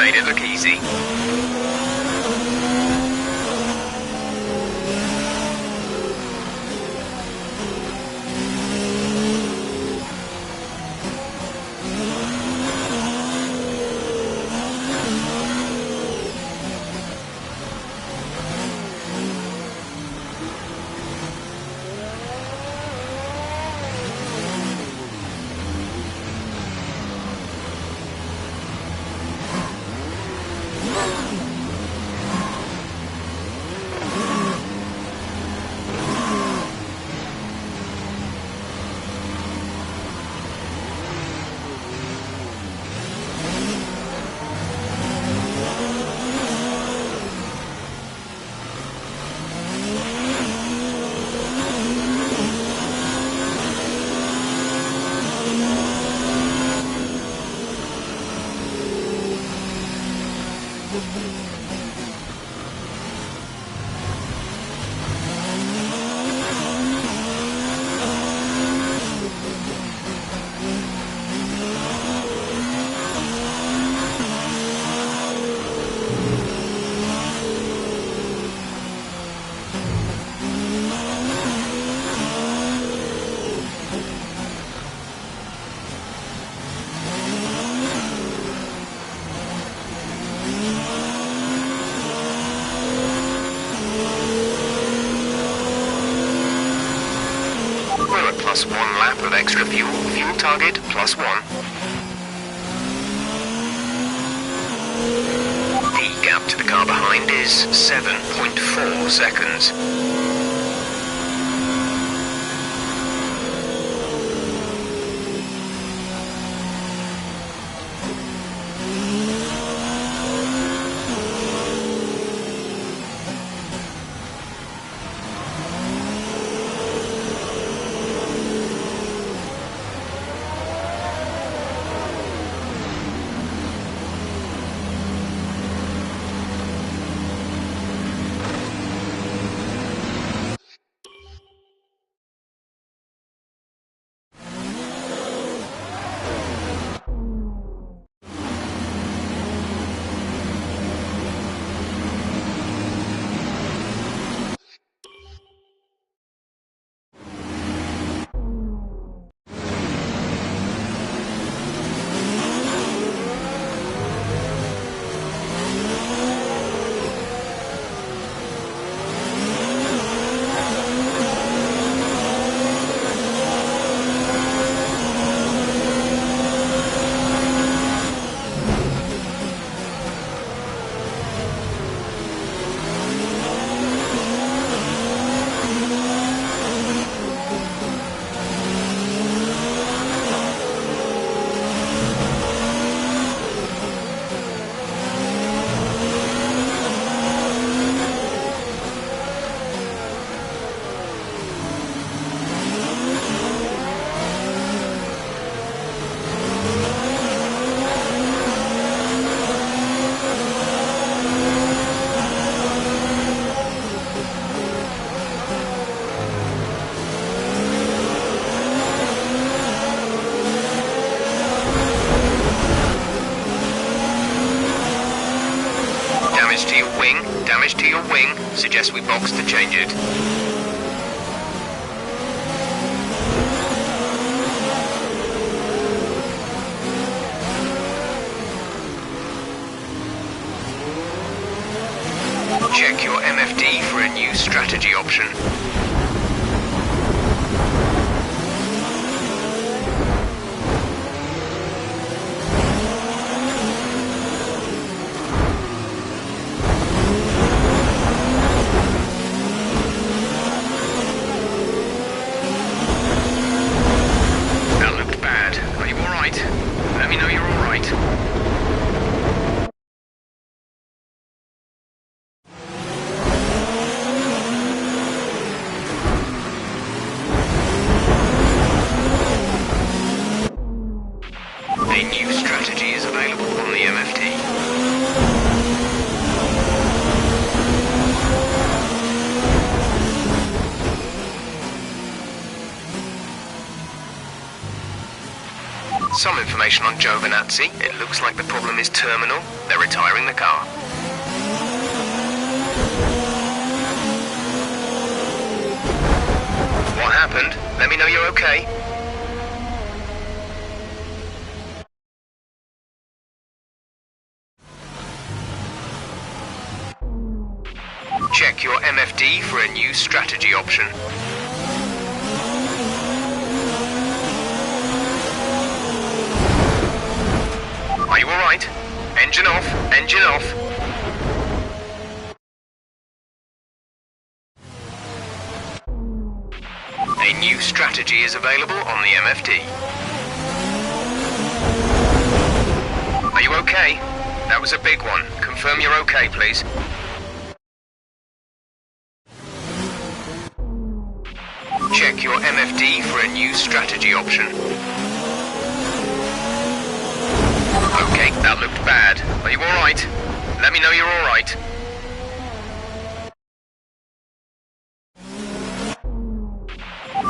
made it look easy. Plus 1 lap of extra fuel. Fuel target plus 1. The gap to the car behind is 7.4 seconds. Damage to your wing. Suggest we box to change it. Check your MFD for a new strategy option. Some information on Giovinazzi. It looks like the problem is terminal. They're retiring the car. What happened? Let me know you're okay. Check your MFD for a new strategy option. Are you alright? Engine off, engine off. A new strategy is available on the MFD. Are you okay? That was a big one. Confirm you're okay, please. Check your MFD for a new strategy option. Okay, that looked bad. Are you alright? Let me know you're alright.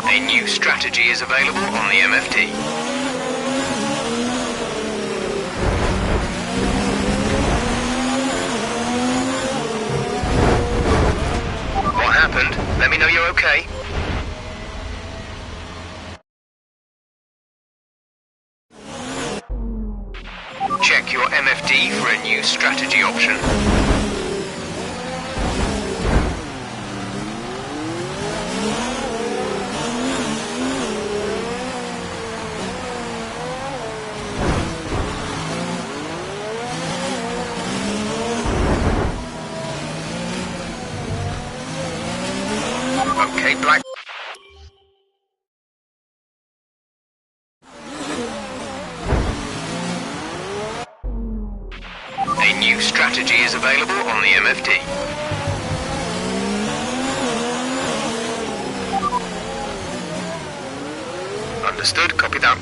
A new strategy is available on the MFD. What happened? Let me know you're okay. Check your MFD for a new strategy option. Okay, Black. A new strategy is available on the MFD. Understood, copy that.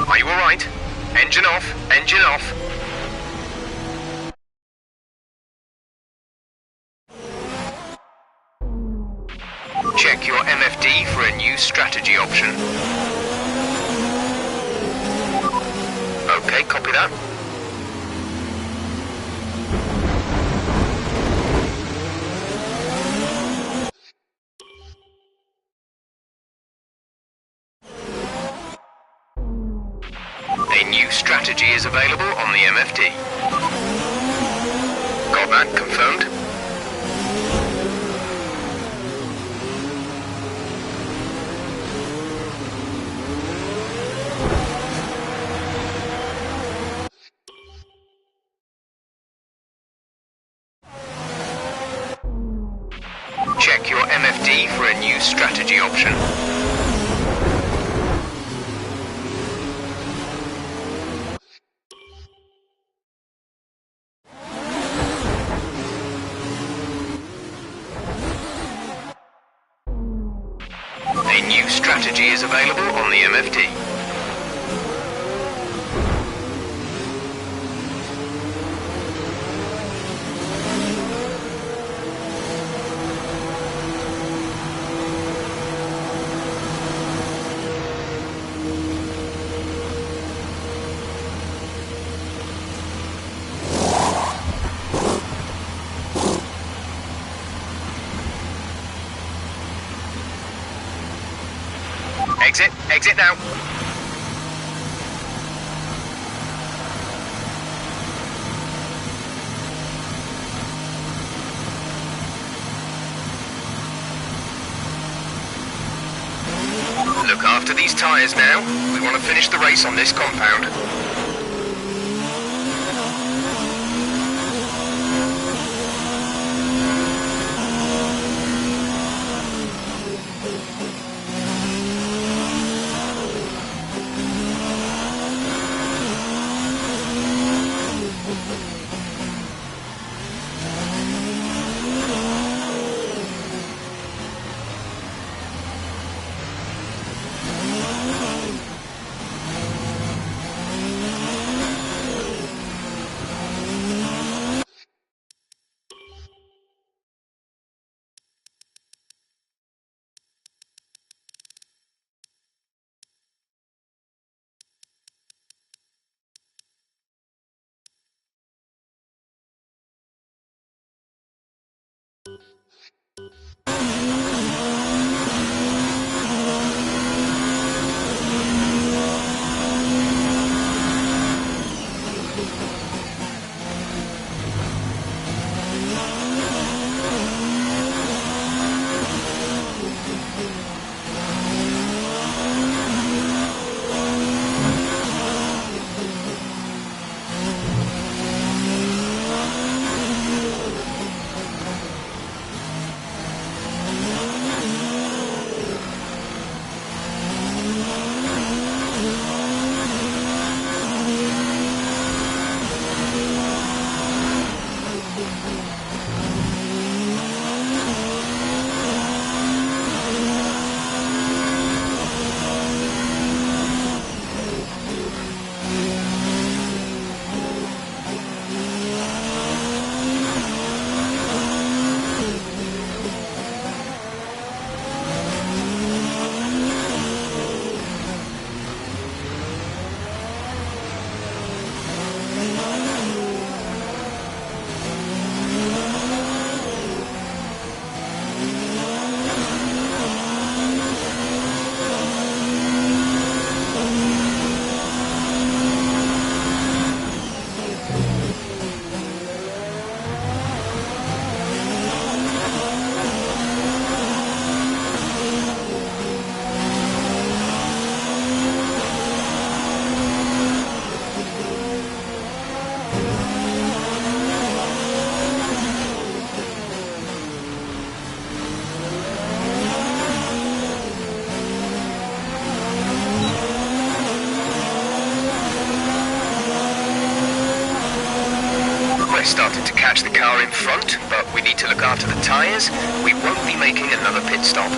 Are you alright? Engine off, engine off. Check your MFD for a new strategy option. Okay, copy that. A new strategy is available on the MFD. Got that confirmed. Check your MFD for a new strategy option. A new strategy is available on the MFD. Exit now. Look after these tyres now. We want to finish the race on this compound. started to catch the car in front, but we need to look after the tyres. We won't be making another pit stop.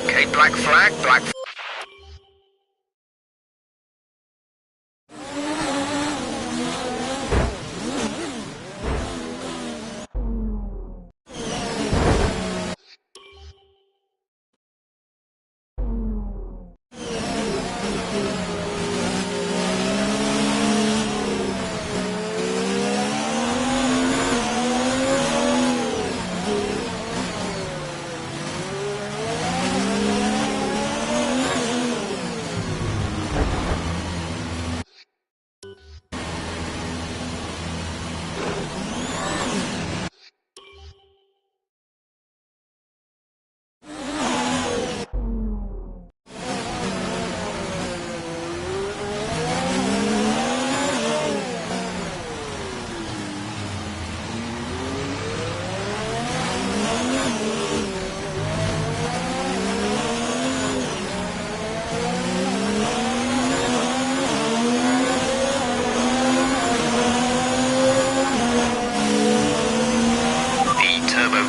Okay, black flag, black flag.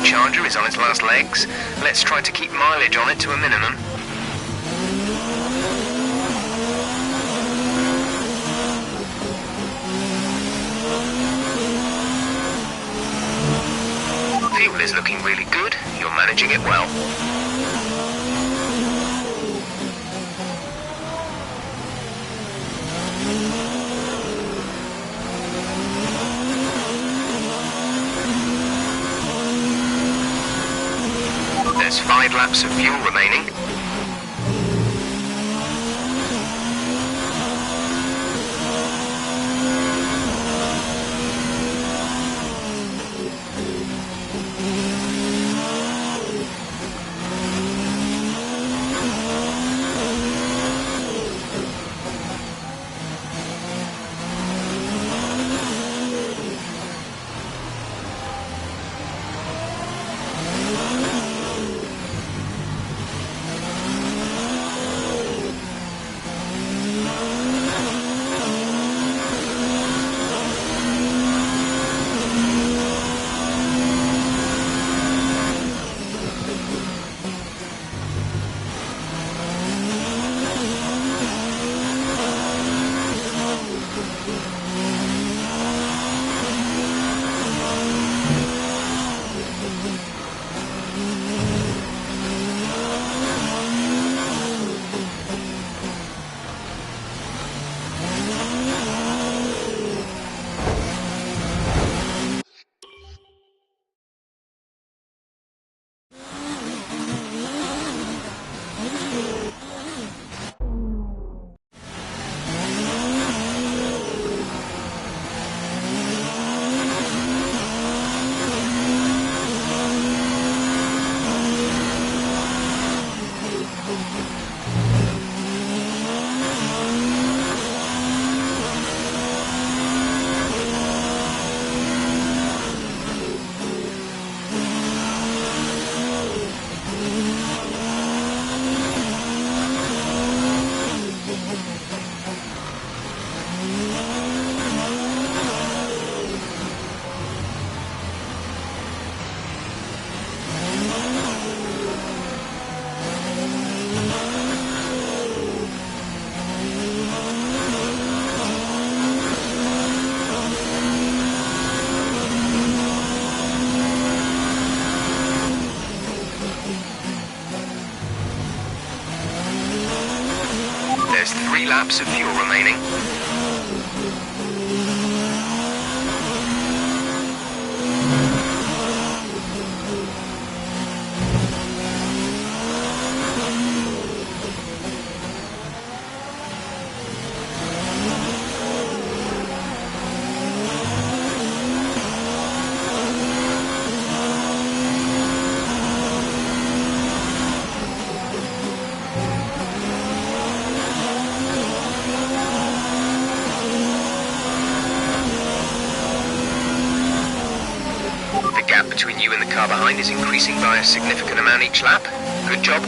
Charger is on its last legs. Let's try to keep mileage on it to a minimum. Fuel is looking really good. You're managing it well. There's 5 laps of fuel remaining. There's 3 laps of fuel remaining. gap between you and the car behind is increasing by a significant amount each lap. Good job.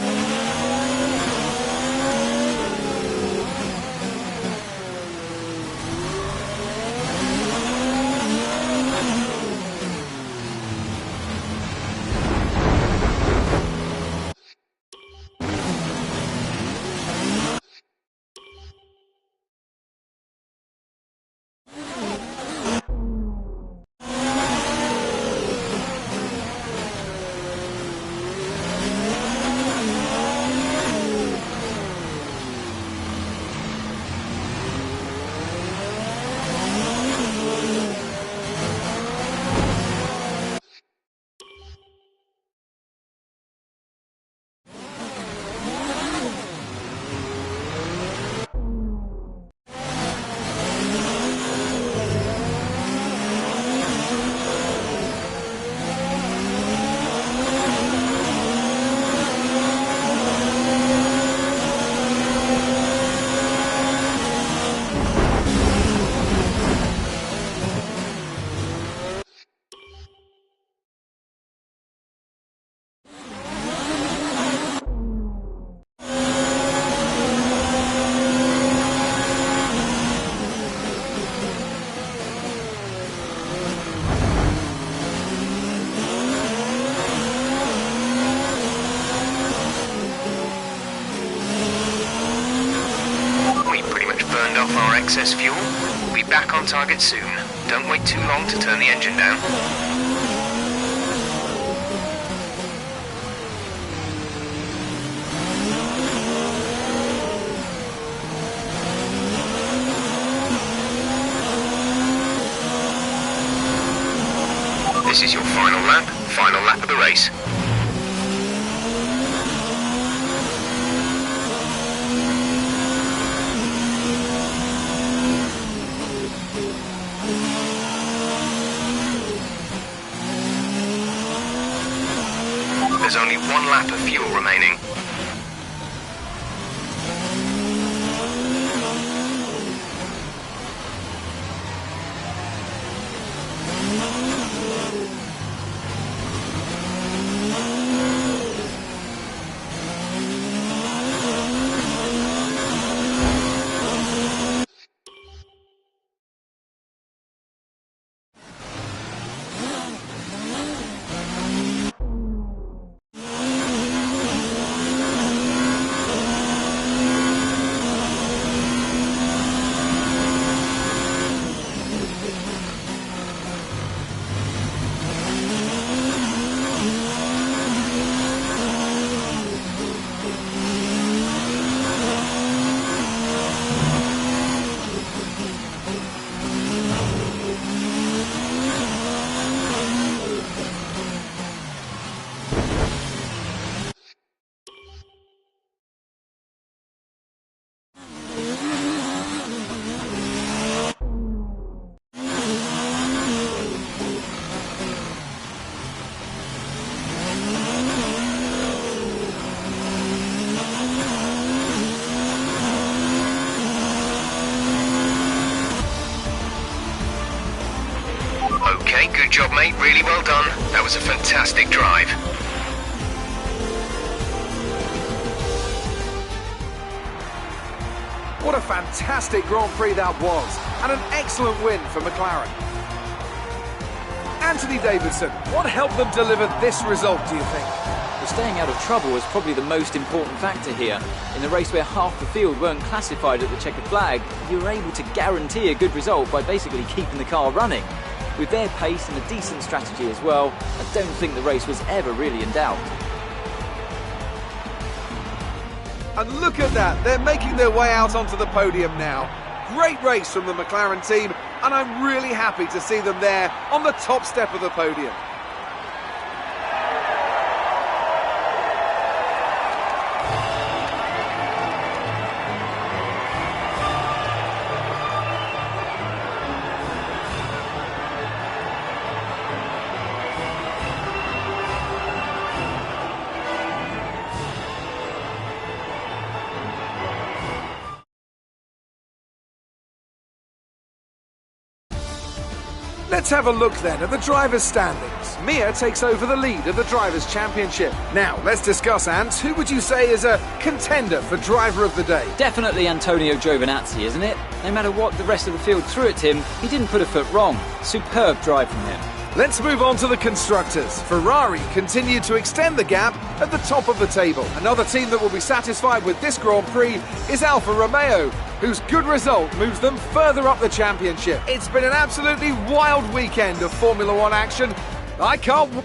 Excess fuel. We'll be back on target soon. Don't wait too long to turn the engine down. This is your final lap of the race. There's only one lap of fuel remaining. Okay, good job, mate. Really well done. That was a fantastic drive. What a fantastic Grand Prix that was, and an excellent win for McLaren. Anthony Davidson, what helped them deliver this result, do you think? Well, staying out of trouble was probably the most important factor here. In a race where half the field weren't classified at the checkered flag, you were able to guarantee a good result by basically keeping the car running. With their pace and a decent strategy as well, I don't think the race was ever really in doubt. And look at that, they're making their way out onto the podium now. Great race from the McLaren team, and I'm really happy to see them there on the top step of the podium. Let's have a look then at the drivers' standings. Mia takes over the lead of the Drivers' Championship. Now, let's discuss, Ant. Who would you say is a contender for Driver of the Day? Definitely Antonio Giovinazzi, isn't it? No matter what the rest of the field threw at him, he didn't put a foot wrong. Superb drive from him. Let's move on to the constructors. Ferrari continued to extend the gap at the top of the table. Another team that will be satisfied with this Grand Prix is Alfa Romeo, whose good result moves them further up the championship. It's been an absolutely wild weekend of Formula One action. I can't...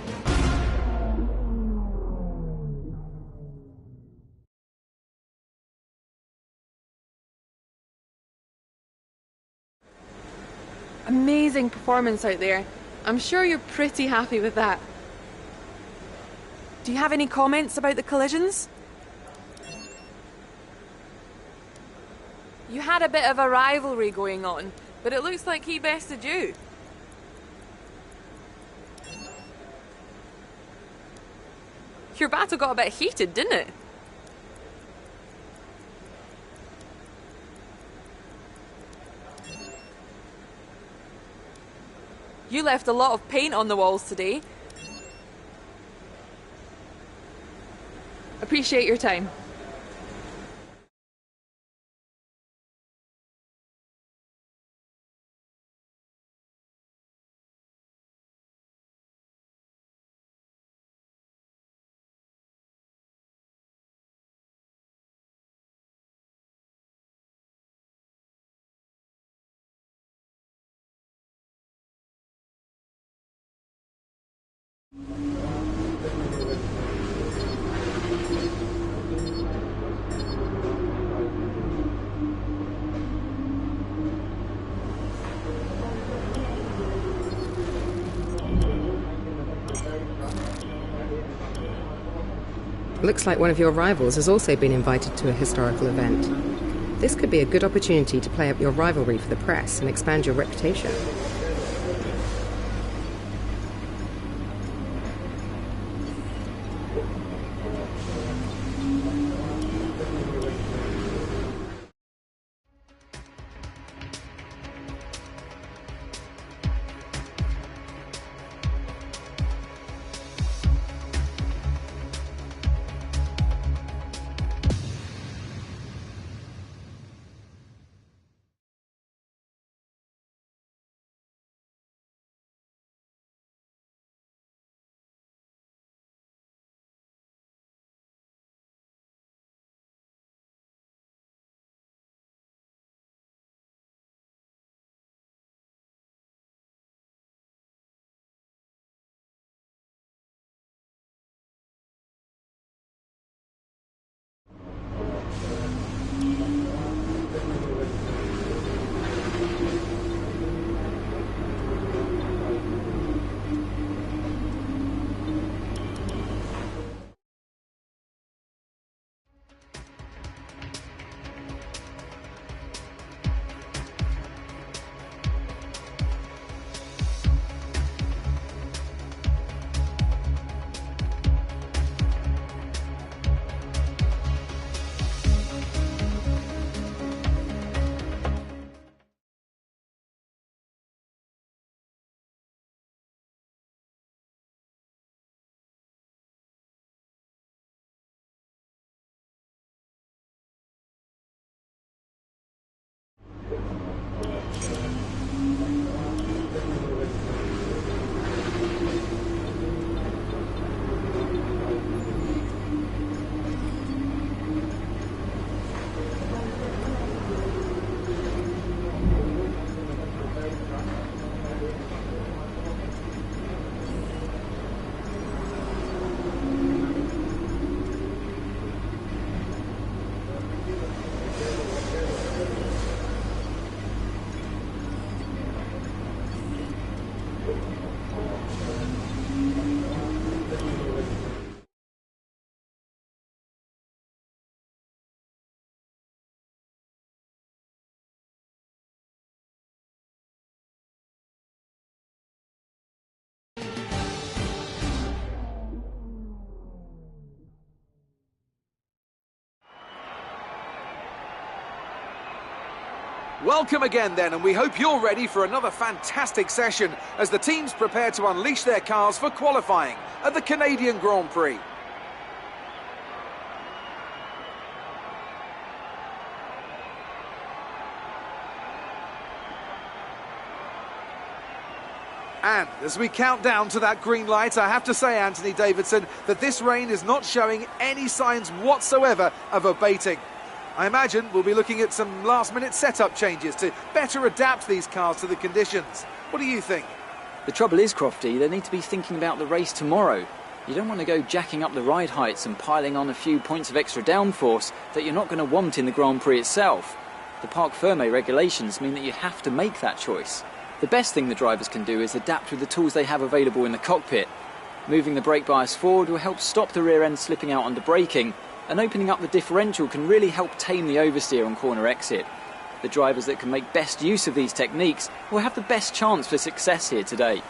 Amazing performance out there. I'm sure you're pretty happy with that. Do you have any comments about the collisions? You had a bit of a rivalry going on, but it looks like he bested you. Your battle got a bit heated, didn't it? You left a lot of paint on the walls today. Appreciate your time. Looks like one of your rivals has also been invited to a historical event. This could be a good opportunity to play up your rivalry for the press and expand your reputation. Welcome again then, and we hope you're ready for another fantastic session as the teams prepare to unleash their cars for qualifying at the Canadian Grand Prix. And as we count down to that green light, I have to say, Anthony Davidson, that this rain is not showing any signs whatsoever of abating. I imagine we'll be looking at some last-minute setup changes to better adapt these cars to the conditions. What do you think? The trouble is, Crofty, they need to be thinking about the race tomorrow. You don't want to go jacking up the ride heights and piling on a few points of extra downforce that you're not going to want in the Grand Prix itself. The Parc Fermé regulations mean that you have to make that choice. The best thing the drivers can do is adapt with the tools they have available in the cockpit. Moving the brake bias forward will help stop the rear end slipping out under braking, and opening up the differential can really help tame the oversteer on corner exit. The drivers that can make best use of these techniques will have the best chance for success here today.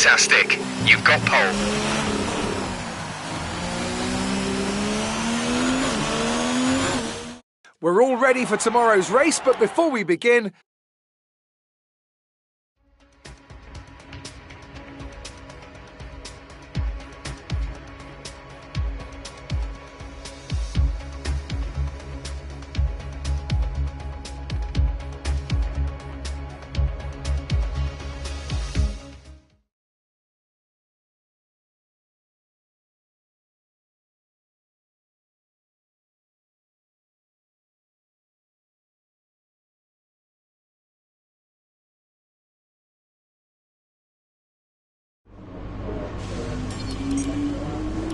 Fantastic. You've got pole. We're all ready for tomorrow's race, but before we begin,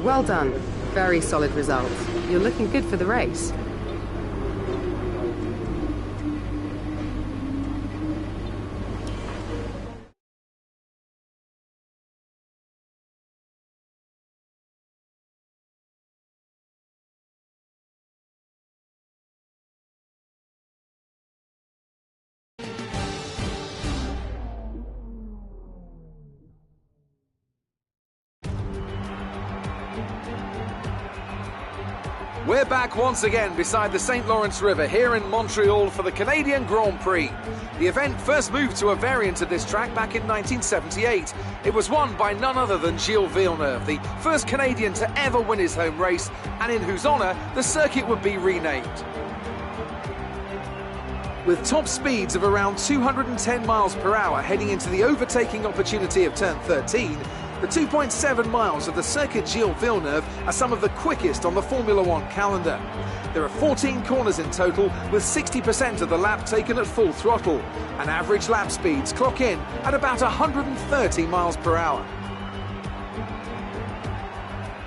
Well done. Very solid results. You're looking good for the race. we're back once again beside the St. Lawrence River here in Montreal for the Canadian Grand Prix. The event first moved to a variant of this track back in 1978. It was won by none other than Gilles Villeneuve, the first Canadian to ever win his home race, and in whose honour the circuit would be renamed. With top speeds of around 210 miles per hour heading into the overtaking opportunity of turn 13, the 2.7 miles of the Circuit Gilles Villeneuve are some of the quickest on the Formula One calendar. There are 14 corners in total, with 60% of the lap taken at full throttle, and average lap speeds clock in at about 130 miles per hour.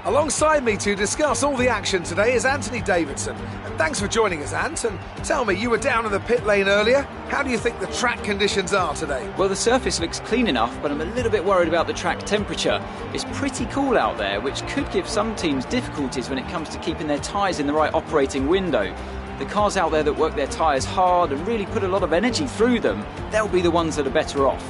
Alongside me to discuss all the action today is Anthony Davidson. And thanks for joining us, Ant. And tell me, you were down in the pit lane earlier. How do you think the track conditions are today? Well, the surface looks clean enough, but I'm a little bit worried about the track temperature. It's pretty cool out there, which could give some teams difficulties when it comes to keeping their tyres in the right operating window. The cars out there that work their tyres hard and really put a lot of energy through them, they'll be the ones that are better off.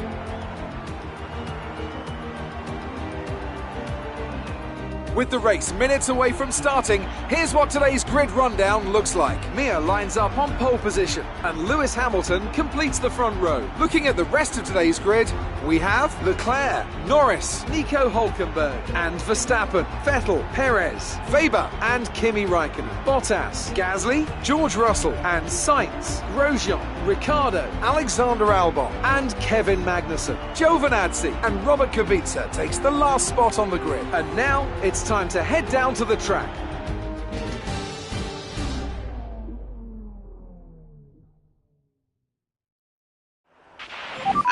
With the race minutes away from starting, here's what today's grid rundown looks like. Mia lines up on pole position, and Lewis Hamilton completes the front row. Looking at the rest of today's grid, we have Leclerc, Norris, Nico Hülkenberg, and Verstappen, Vettel, Perez, Weber, and Kimi Raikkonen, Bottas, Gasly, George Russell, and Sainz, Grosjean, Ricciardo, Alexander Albon, and Kevin Magnussen. Giovinazzi and Robert Kubica takes the last spot on the grid. And now it's time to head down to the track.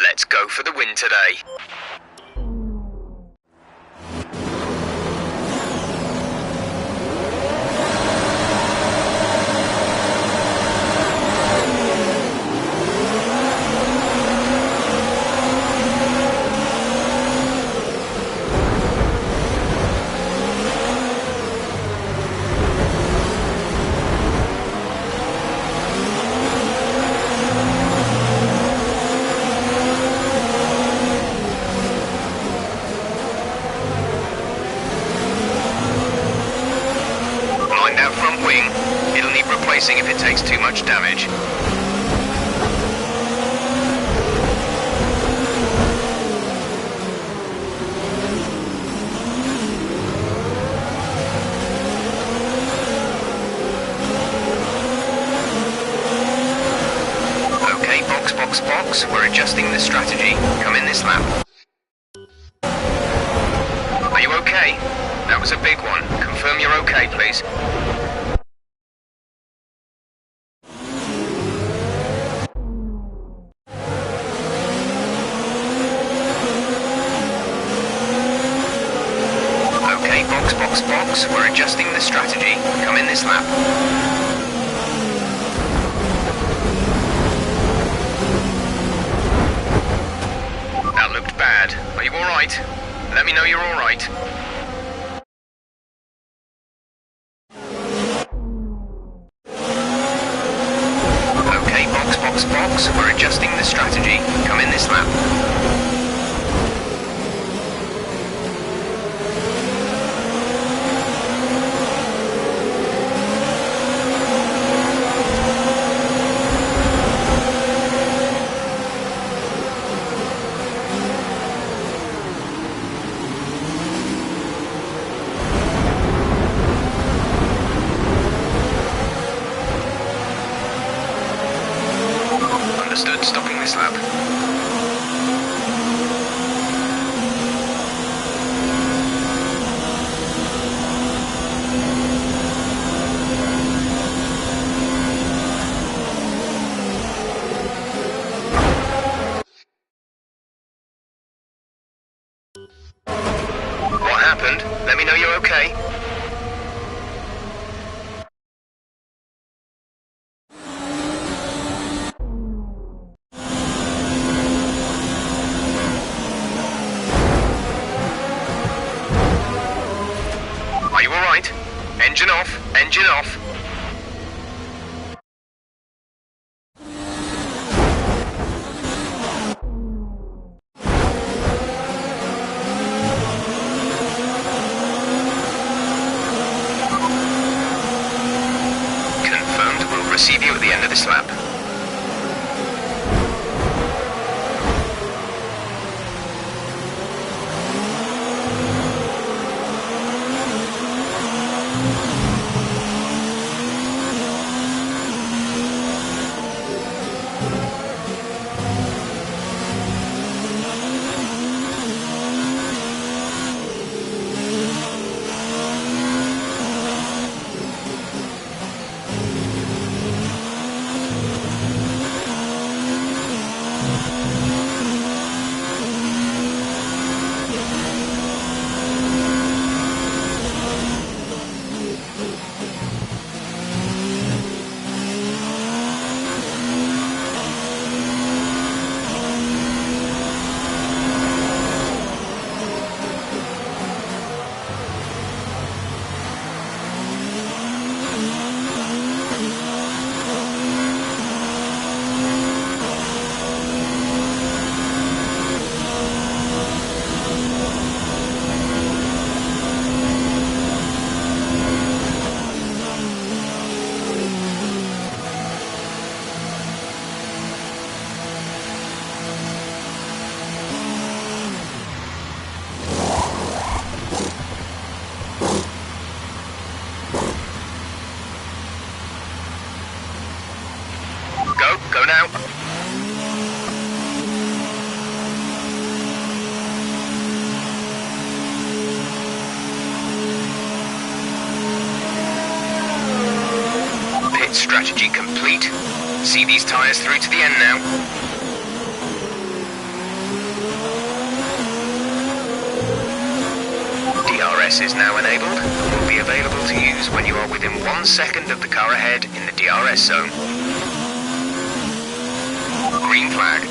Let's go for the win today. If it takes too much damage. Okay, box, we're adjusting the strategy. Come in this lap. Are you okay? That was a big one. Confirm you're okay, please. Box, we're adjusting the strategy. Come in this lap. That looked bad. Are you alright? Let me know you're alright. Okay, box, we're adjusting the strategy. Come in this lap. Understood, stopping this lap. What happened? Let me know you're okay. Engine off, engine off. Confirmed, we'll receive you at the end of this lap. Strategy complete. See these tyres through to the end now. DRS is now enabled and will be available to use when you are within 1 second of the car ahead in the DRS zone. Green flag.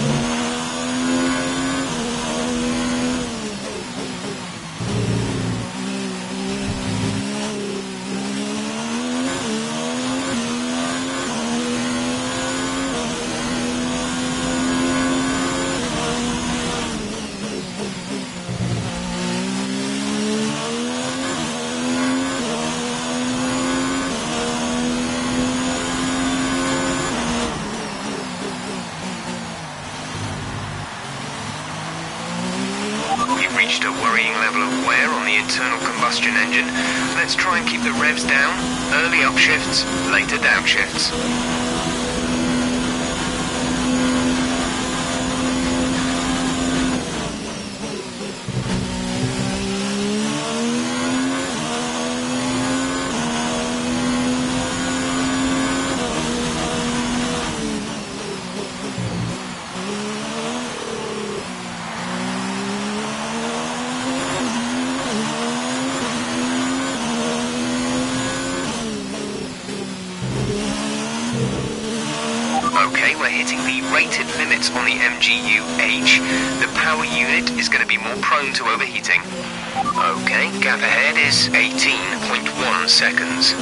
Reached a worrying level of wear on the internal combustion engine. Let's try and keep the revs down. Early upshifts, later downshifts. Okay, we're hitting the rated limits on the MGU-H. The power unit is going to be more prone to overheating. Okay, gap ahead is 18.1 seconds.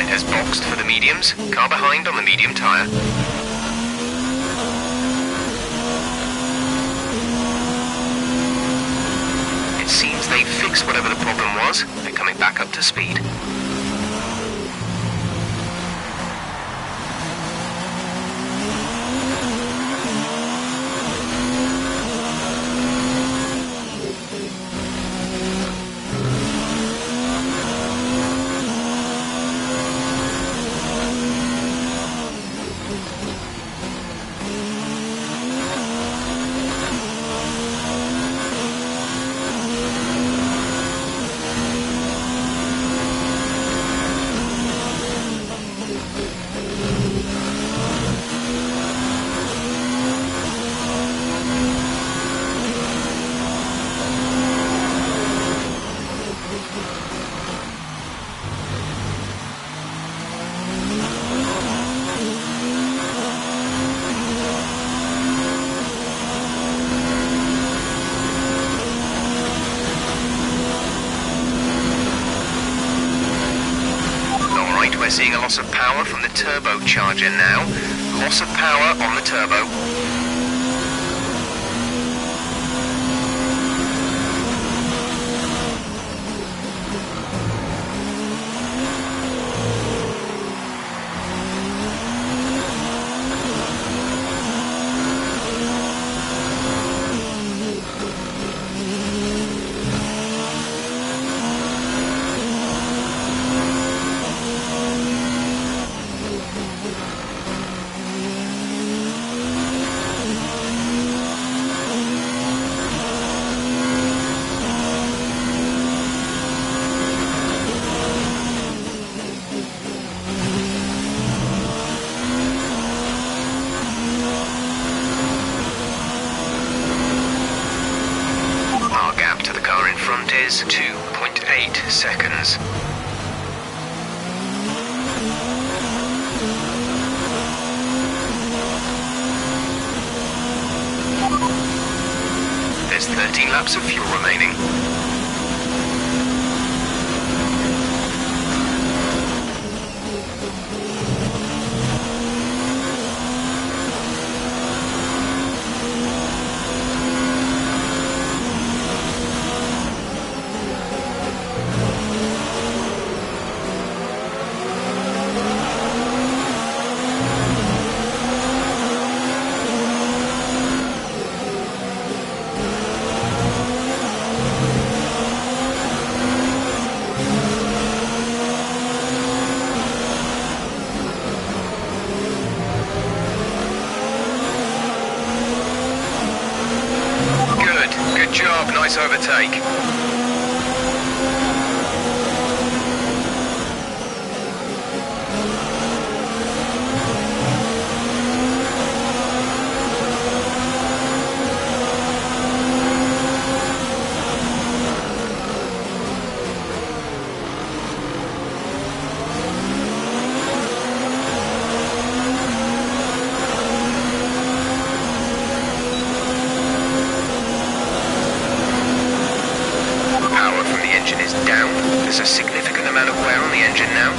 Has boxed for the mediums. Car behind on the medium tyre. It seems they fixed whatever the problem was. They're coming back up to speed. We're seeing a loss of power from the turbocharger now. Loss of power on the turbo. Is 2.8 seconds. There's 13 laps of fuel remaining. overtake. There's a significant amount of wear on the engine now.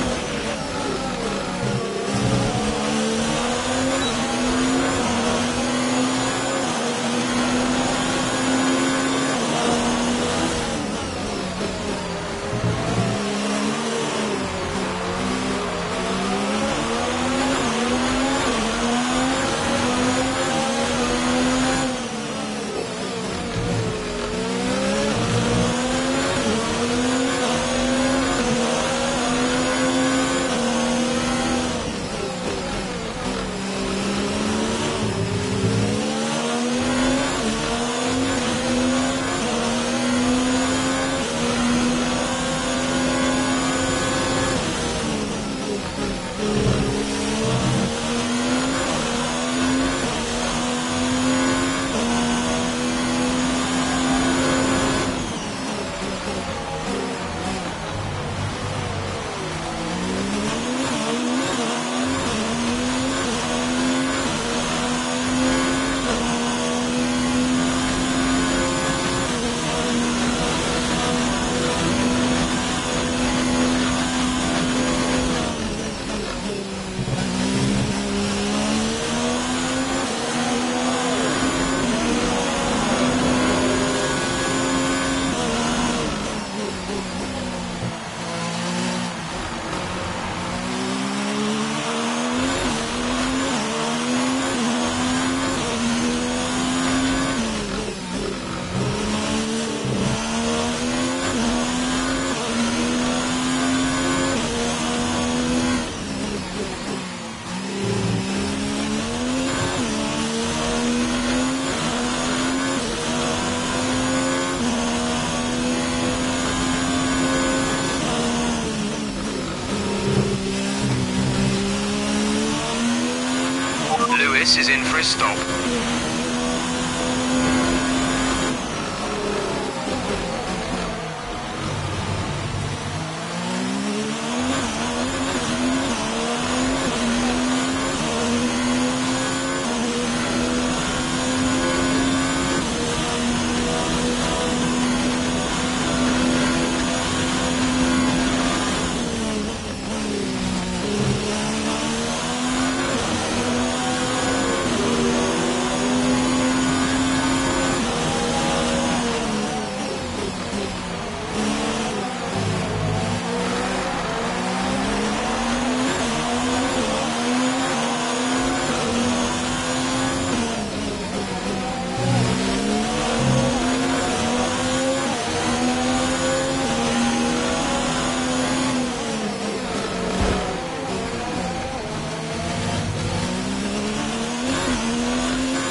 Lewis is in for a stop.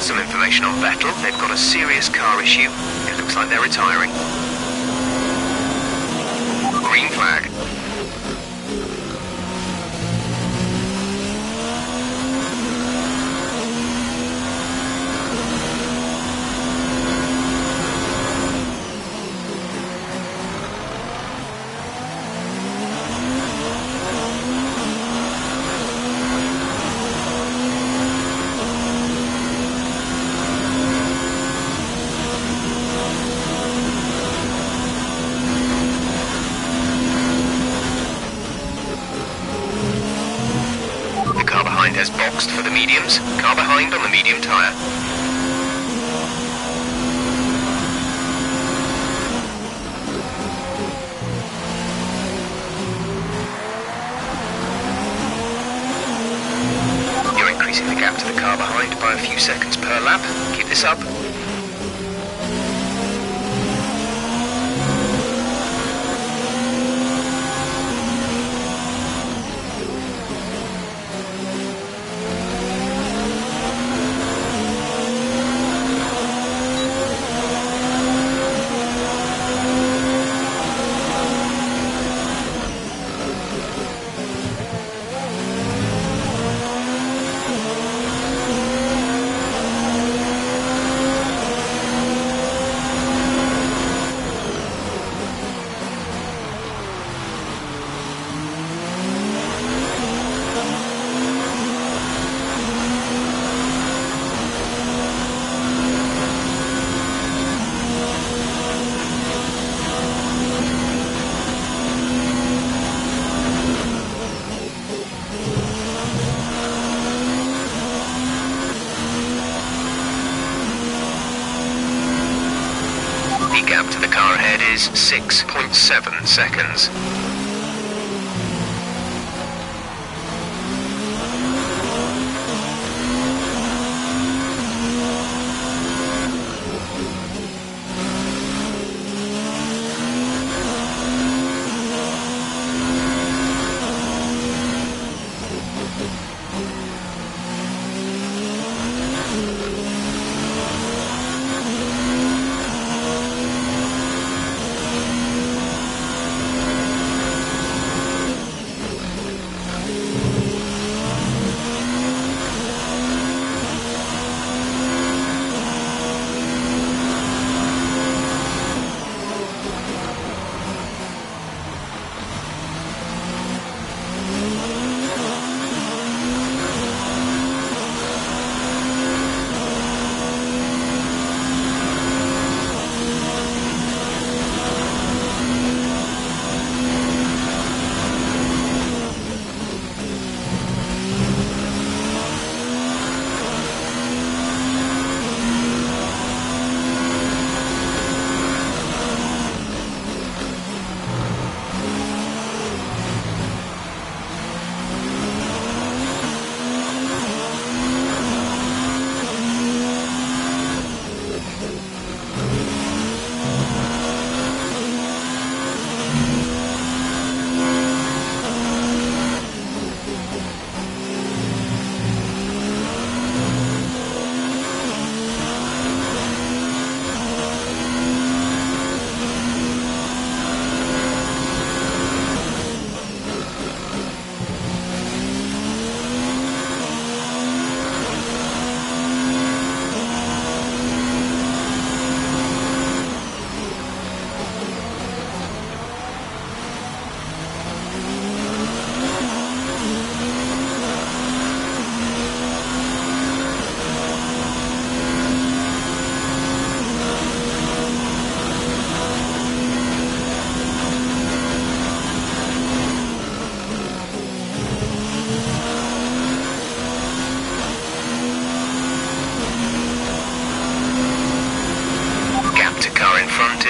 Some information on Vettel. They've got a serious car issue. It looks like they're retiring. Green flag. Has boxed for the mediums. Car behind on the medium tyre. You're increasing the gap to the car behind by a few seconds per lap. Keep this up. is 6.7 seconds.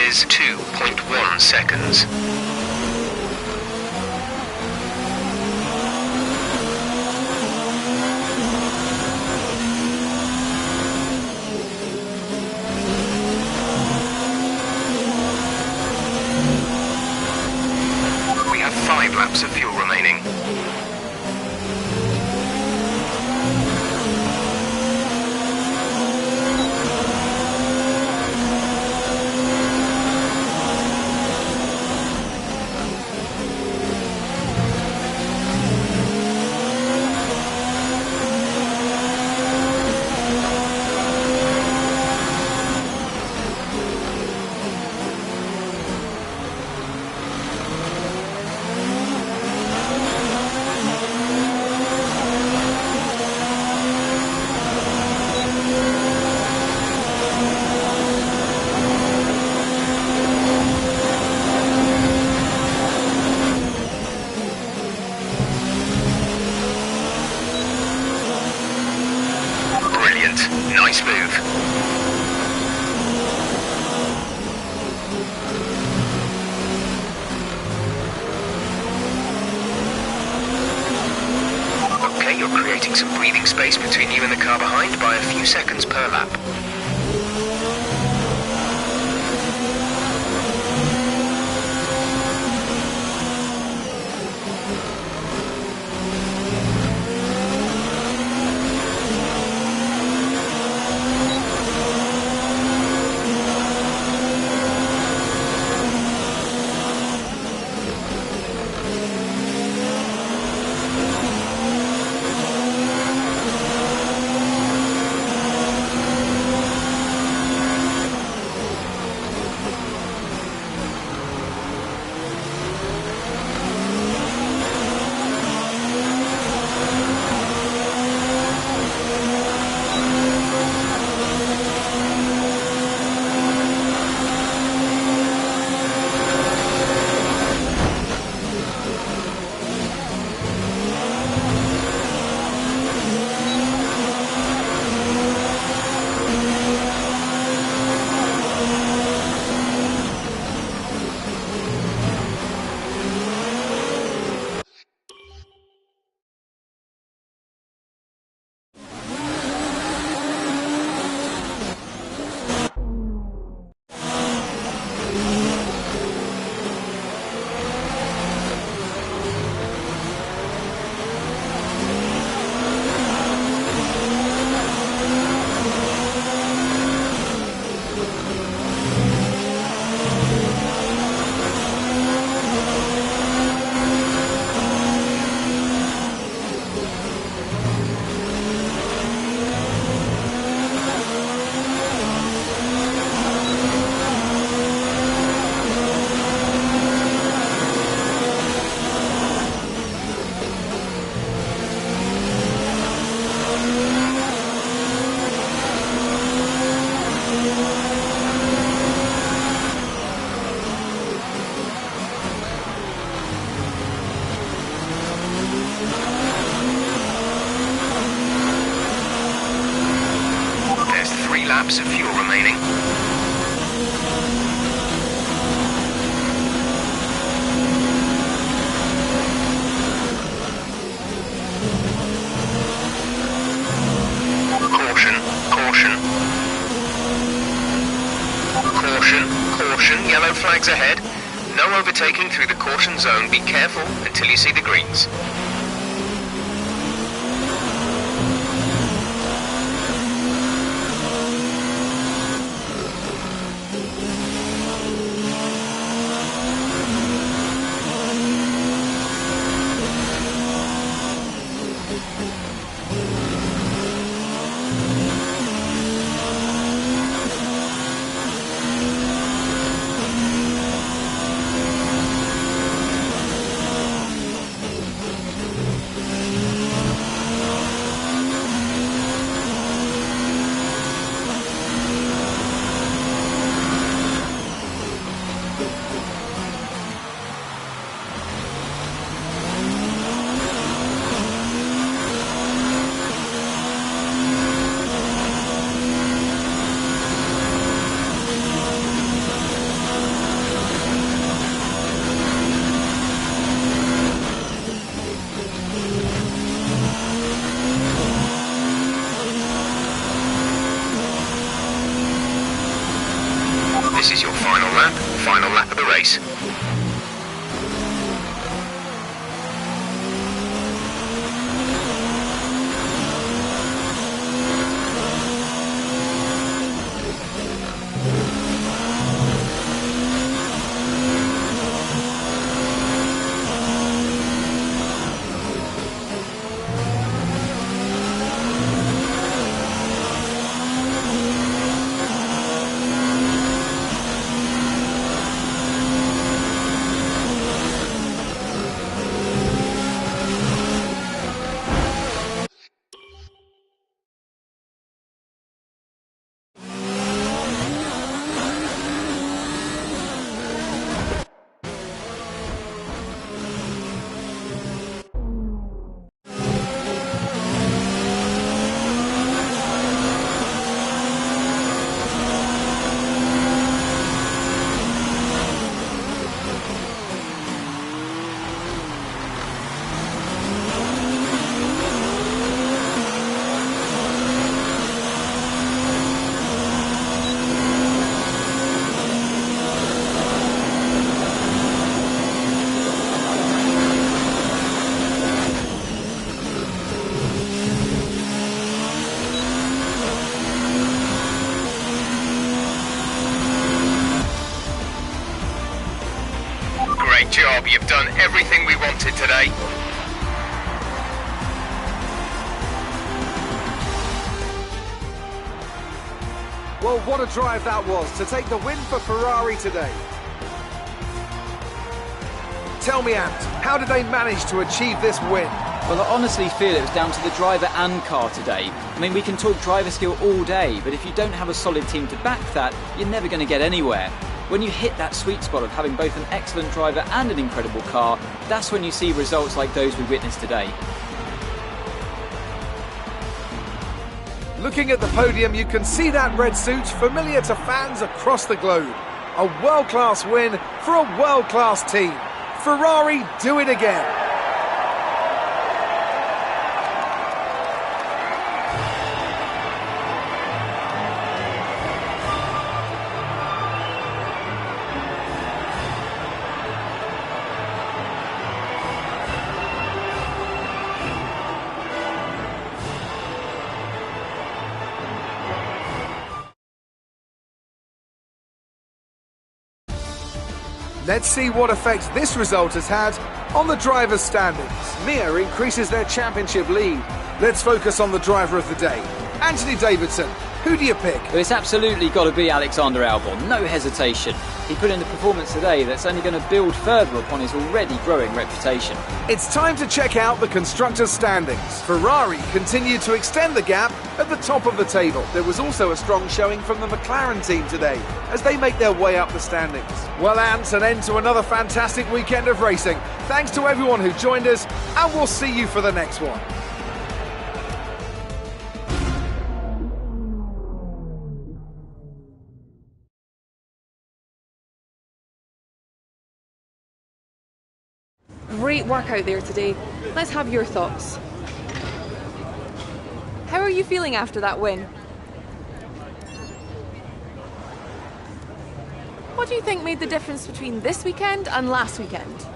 Is 2.1 seconds. We have 5 laps of fuel remaining. Nice move. Okay, you're creating some breathing space between you and the car behind by a few seconds per lap. laps of fuel remaining. Caution, caution. Caution, caution, yellow flags ahead. No overtaking through the caution zone. Be careful until you see the greens. This is your final lap of the race. Great job, you've done everything we wanted today. Well, what a drive that was to take the win for Ferrari today. Tell me, Ant, how did they manage to achieve this win? Well, I honestly feel it was down to the driver and car today. I mean, we can talk driver skill all day, but if you don't have a solid team to back that, you're never going to get anywhere. When you hit that sweet spot of having both an excellent driver and an incredible car, that's when you see results like those we witnessed today. Looking at the podium, you can see that red suit familiar to fans across the globe. A world-class win for a world-class team. Ferrari do it again. Let's see what effect this result has had on the drivers' standings. Mia increases their championship lead. Let's focus on the driver of the day. Anthony Davidson, who do you pick? Well, it's absolutely got to be Alexander Albon, no hesitation. He put in a performance today that's only going to build further upon his already growing reputation. It's time to check out the constructors' standings. Ferrari continued to extend the gap at the top of the table. There was also a strong showing from the McLaren team today as they make their way up the standings. Well, Ant, an end to another fantastic weekend of racing. Thanks to everyone who joined us, and we'll see you for the next one. Great work out there today. Let's have your thoughts. How are you feeling after that win? What do you think made the difference between this weekend and last weekend?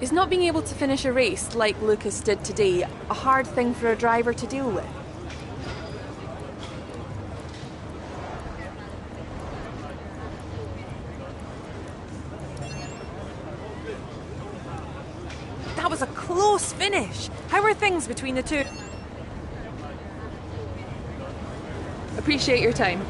Is not being able to finish a race like Lucas did today a hard thing for a driver to deal with? That was a close finish. How are things between the two? Appreciate your time.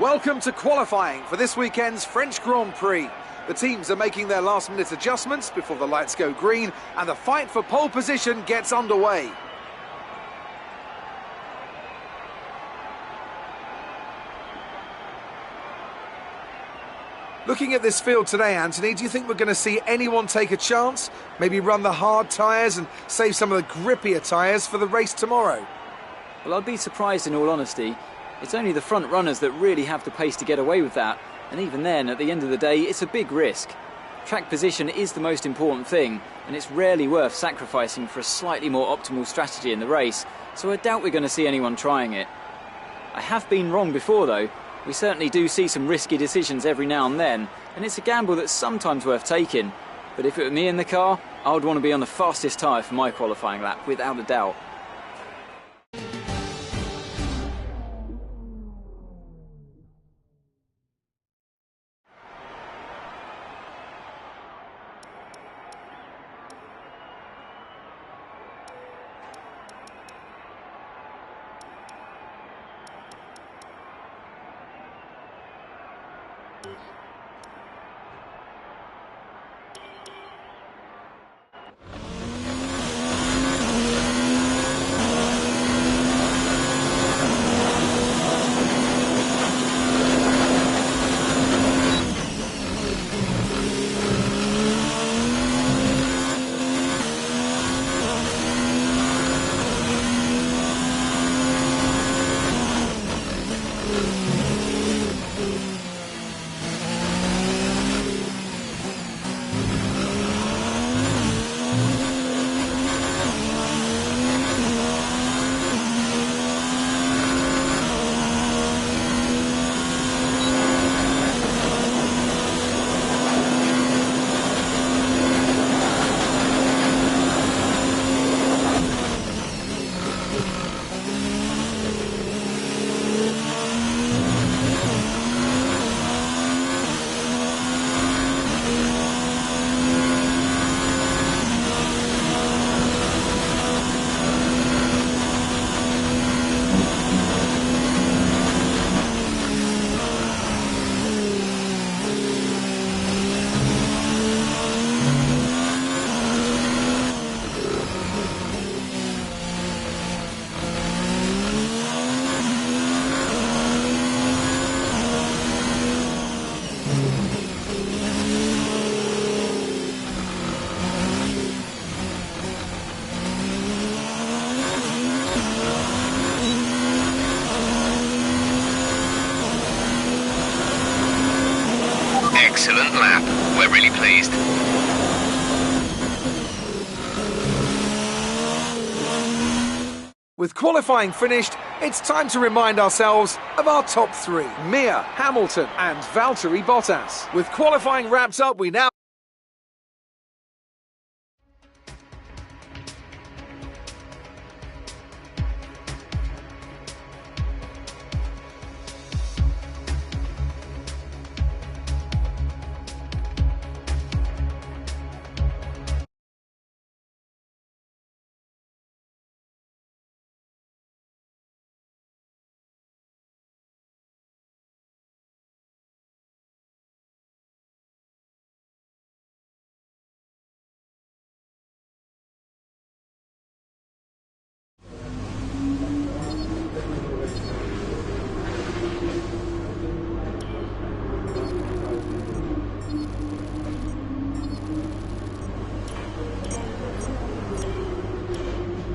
Welcome to qualifying for this weekend's French Grand Prix. The teams are making their last-minute adjustments before the lights go green and the fight for pole position gets underway. Looking at this field today, Anthony, do you think we're going to see anyone take a chance? Maybe run the hard tyres and save some of the grippier tyres for the race tomorrow? Well, I'd be surprised in all honesty. It's only the front runners that really have the pace to get away with that, and even then, at the end of the day, it's a big risk. Track position is the most important thing, and it's rarely worth sacrificing for a slightly more optimal strategy in the race, so I doubt we're going to see anyone trying it. I have been wrong before though. We certainly do see some risky decisions every now and then, and it's a gamble that's sometimes worth taking. But if it were me in the car, I would want to be on the fastest tyre for my qualifying lap, without a doubt. Excellent lap. We're really pleased. With qualifying finished, it's time to remind ourselves of our top three: Mia, Hamilton and Valtteri Bottas. With qualifying wrapped up, we now...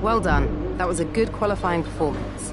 Well done. That was a good qualifying performance.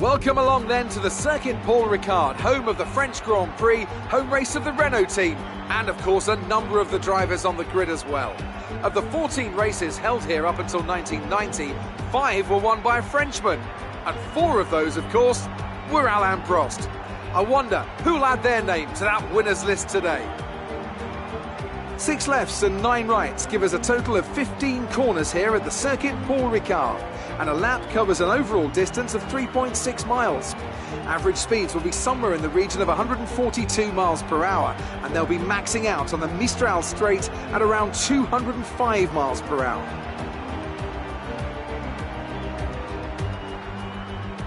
Welcome along then to the Circuit Paul Ricard, home of the French Grand Prix, home race of the Renault team, and of course a number of the drivers on the grid as well. Of the 14 races held here up until 1990, 5 were won by a Frenchman, and 4 of those, of course, were Alain Prost. I wonder who'll add their name to that winners list today. 6 lefts and 9 rights give us a total of 15 corners here at the Circuit Paul Ricard, and a lap covers an overall distance of 3.6 miles. Average speeds will be somewhere in the region of 142 miles per hour, and they'll be maxing out on the Mistral Straight at around 205 miles per hour.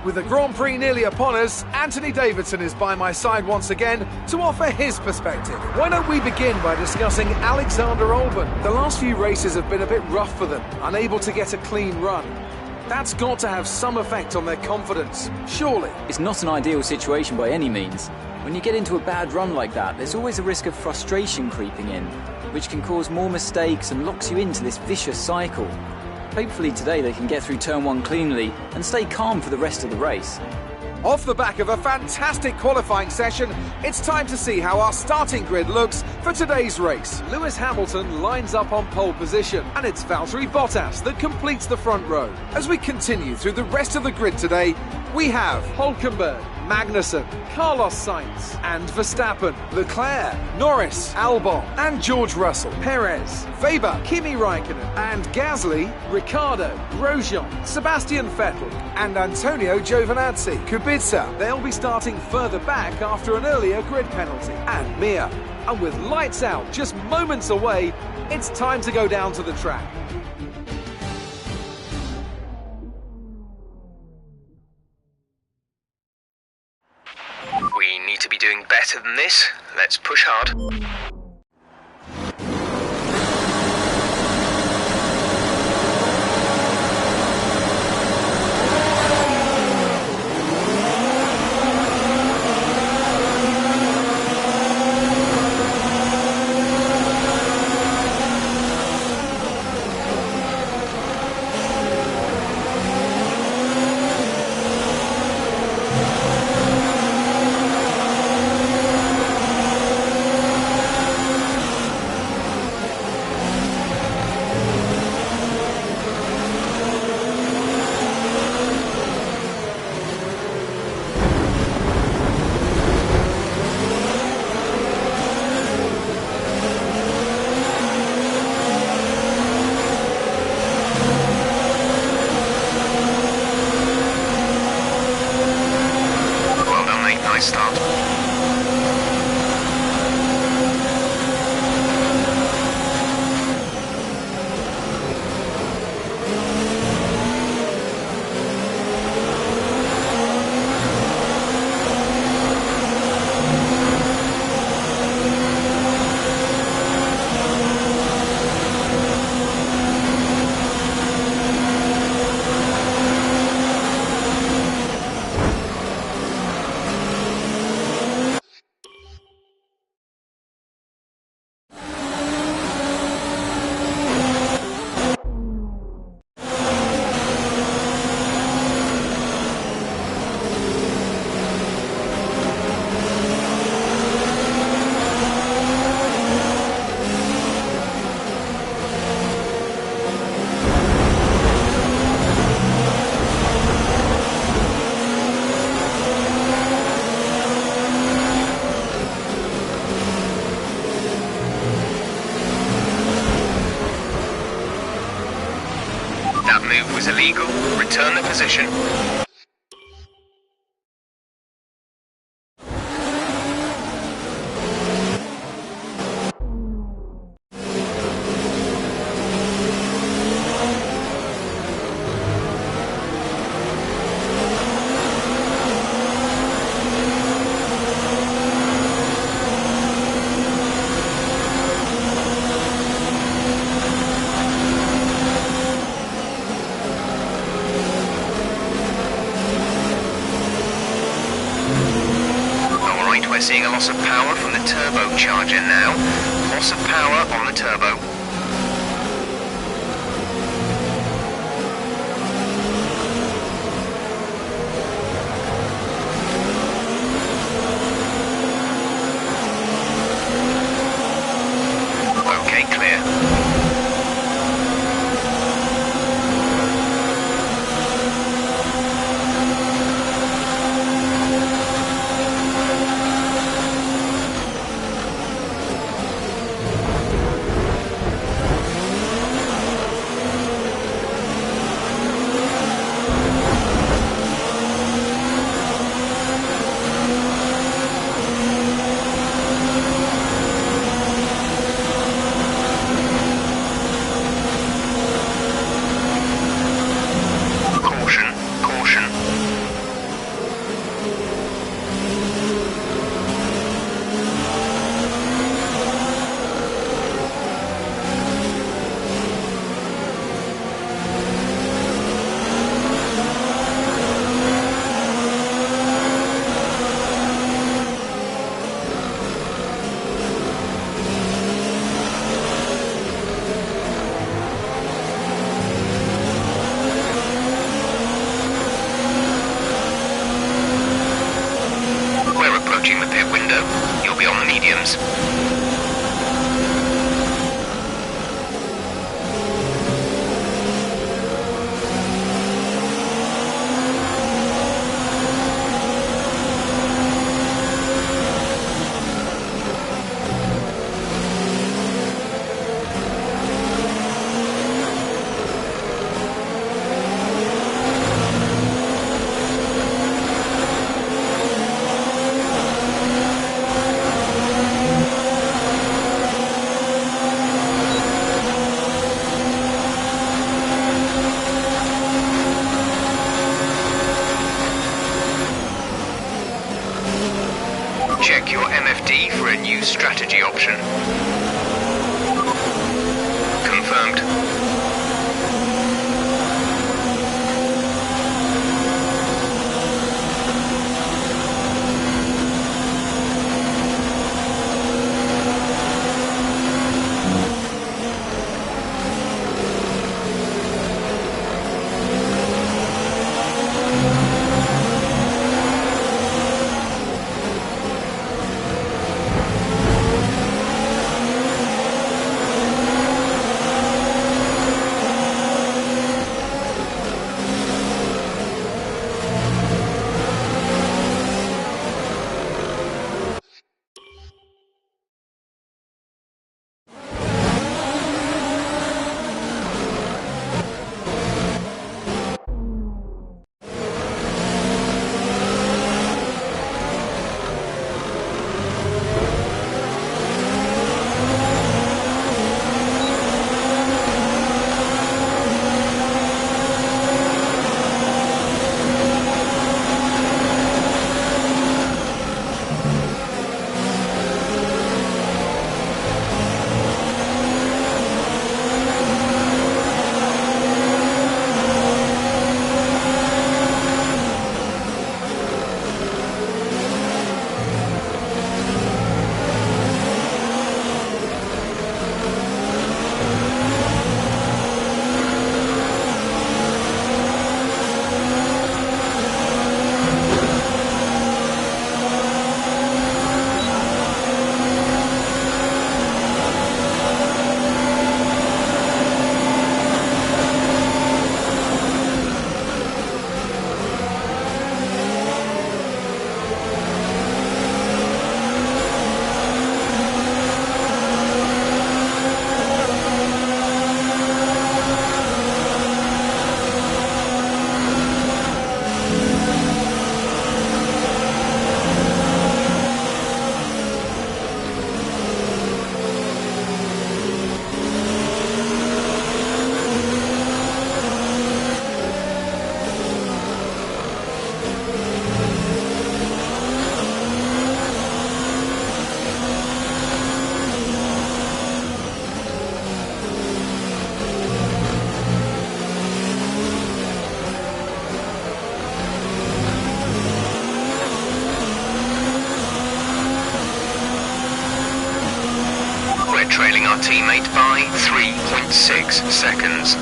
With the Grand Prix nearly upon us, Anthony Davidson is by my side once again to offer his perspective. Why don't we begin by discussing Alexander Albon? The last few races have been a bit rough for them, unable to get a clean run. That's got to have some effect on their confidence, surely. It's not an ideal situation by any means. When you get into a bad run like that, there's always a risk of frustration creeping in, which can cause more mistakes and locks you into this vicious cycle. Hopefully today they can get through turn 1 cleanly and stay calm for the rest of the race. Off the back of a fantastic qualifying session, it's time to see how our starting grid looks for today's race. Lewis Hamilton lines up on pole position, and it's Valtteri Bottas that completes the front row. As we continue through the rest of the grid today, we have Hülkenberg, Magnussen, Carlos Sainz and Verstappen, Leclerc, Norris, Albon and George Russell, Perez, Weber, Kimi Raikkonen and Gasly, Ricciardo, Grosjean, Sebastian Vettel and Antonio Giovinazzi. Kubica, they'll be starting further back after an earlier grid penalty. And Mir. And with lights out just moments away, it's time to go down to the track. We need to be doing better than this. Let's push hard. Start. Legal. Return the position. We're seeing a loss of power from the turbocharger now. Loss of power on the turbo. Okay, clear. Approaching the pit window. You'll be on the mediums. Check your MFD for a new strategy option. Confirmed. teammate by 3.6 seconds.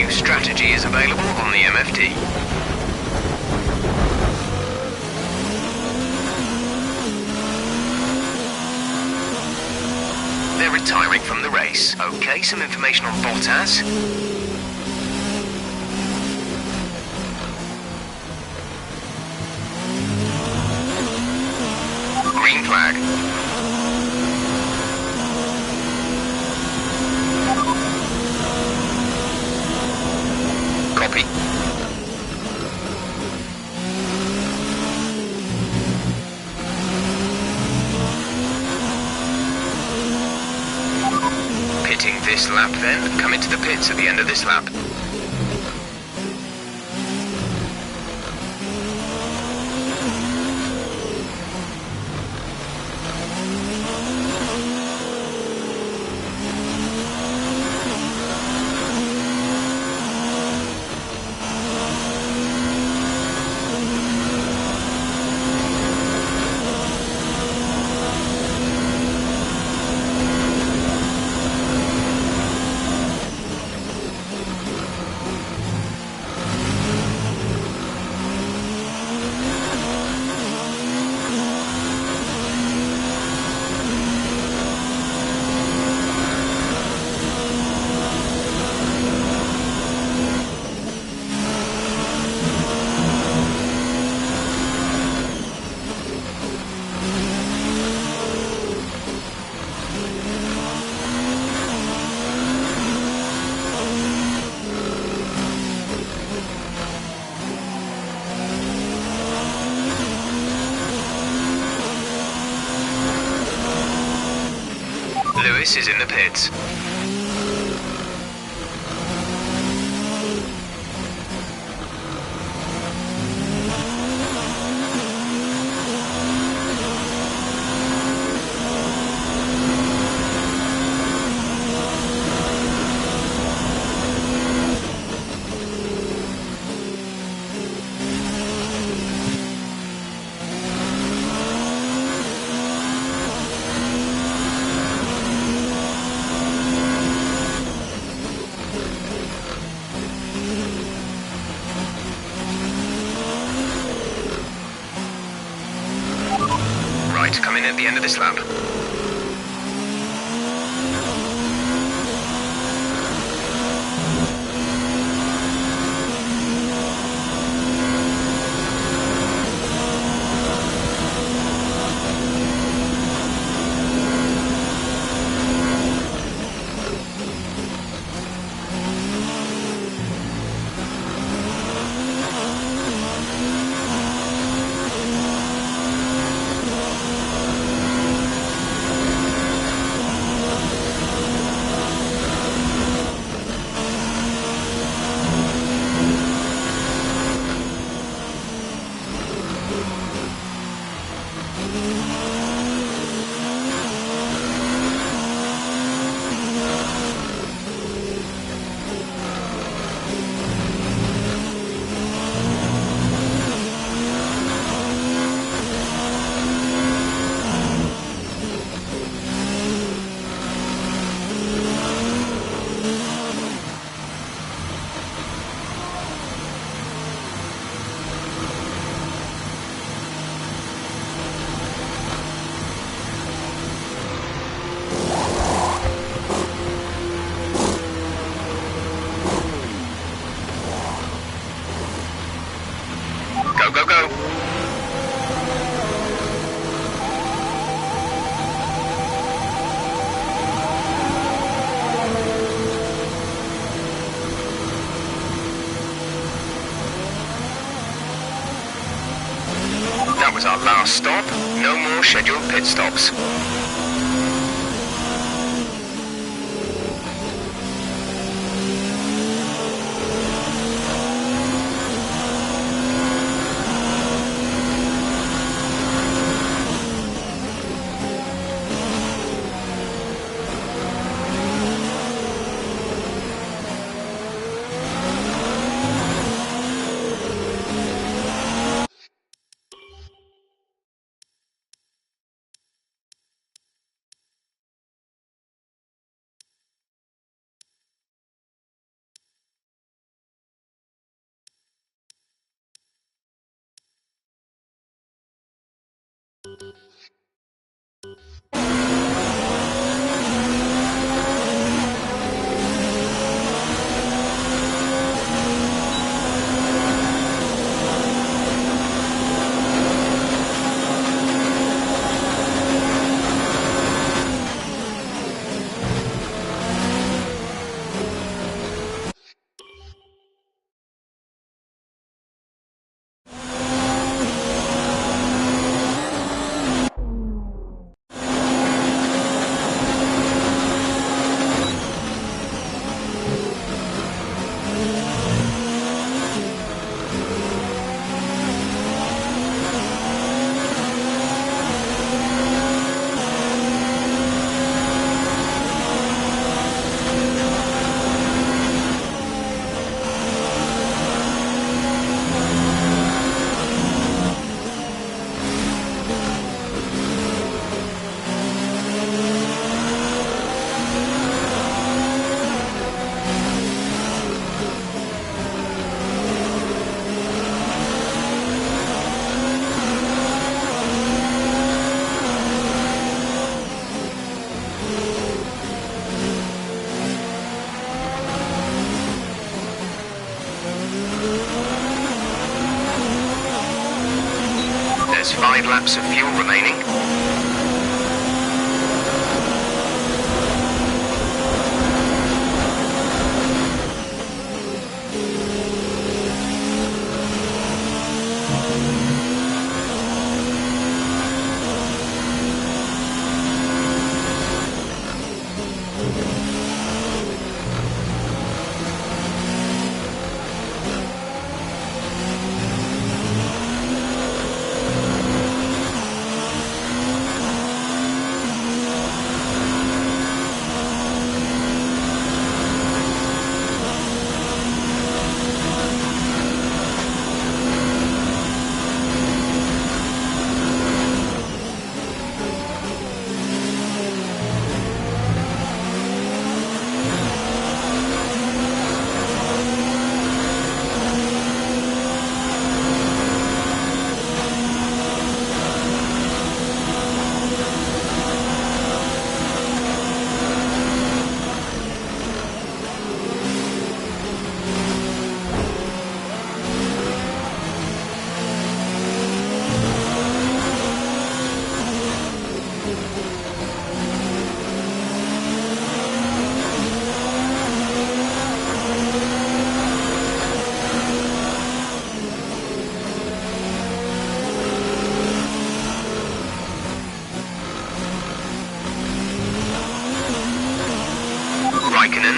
Strategy is available on the MFD. They're retiring from the race. Okay, some information on Bottas. Green flag. Copy. Pitting this lap then, come into the pits at the end of this lap. Lewis is in the pits. Come in at the end of this lap. was our last stop. No more scheduled pit stops. There's 5 laps of fuel remaining.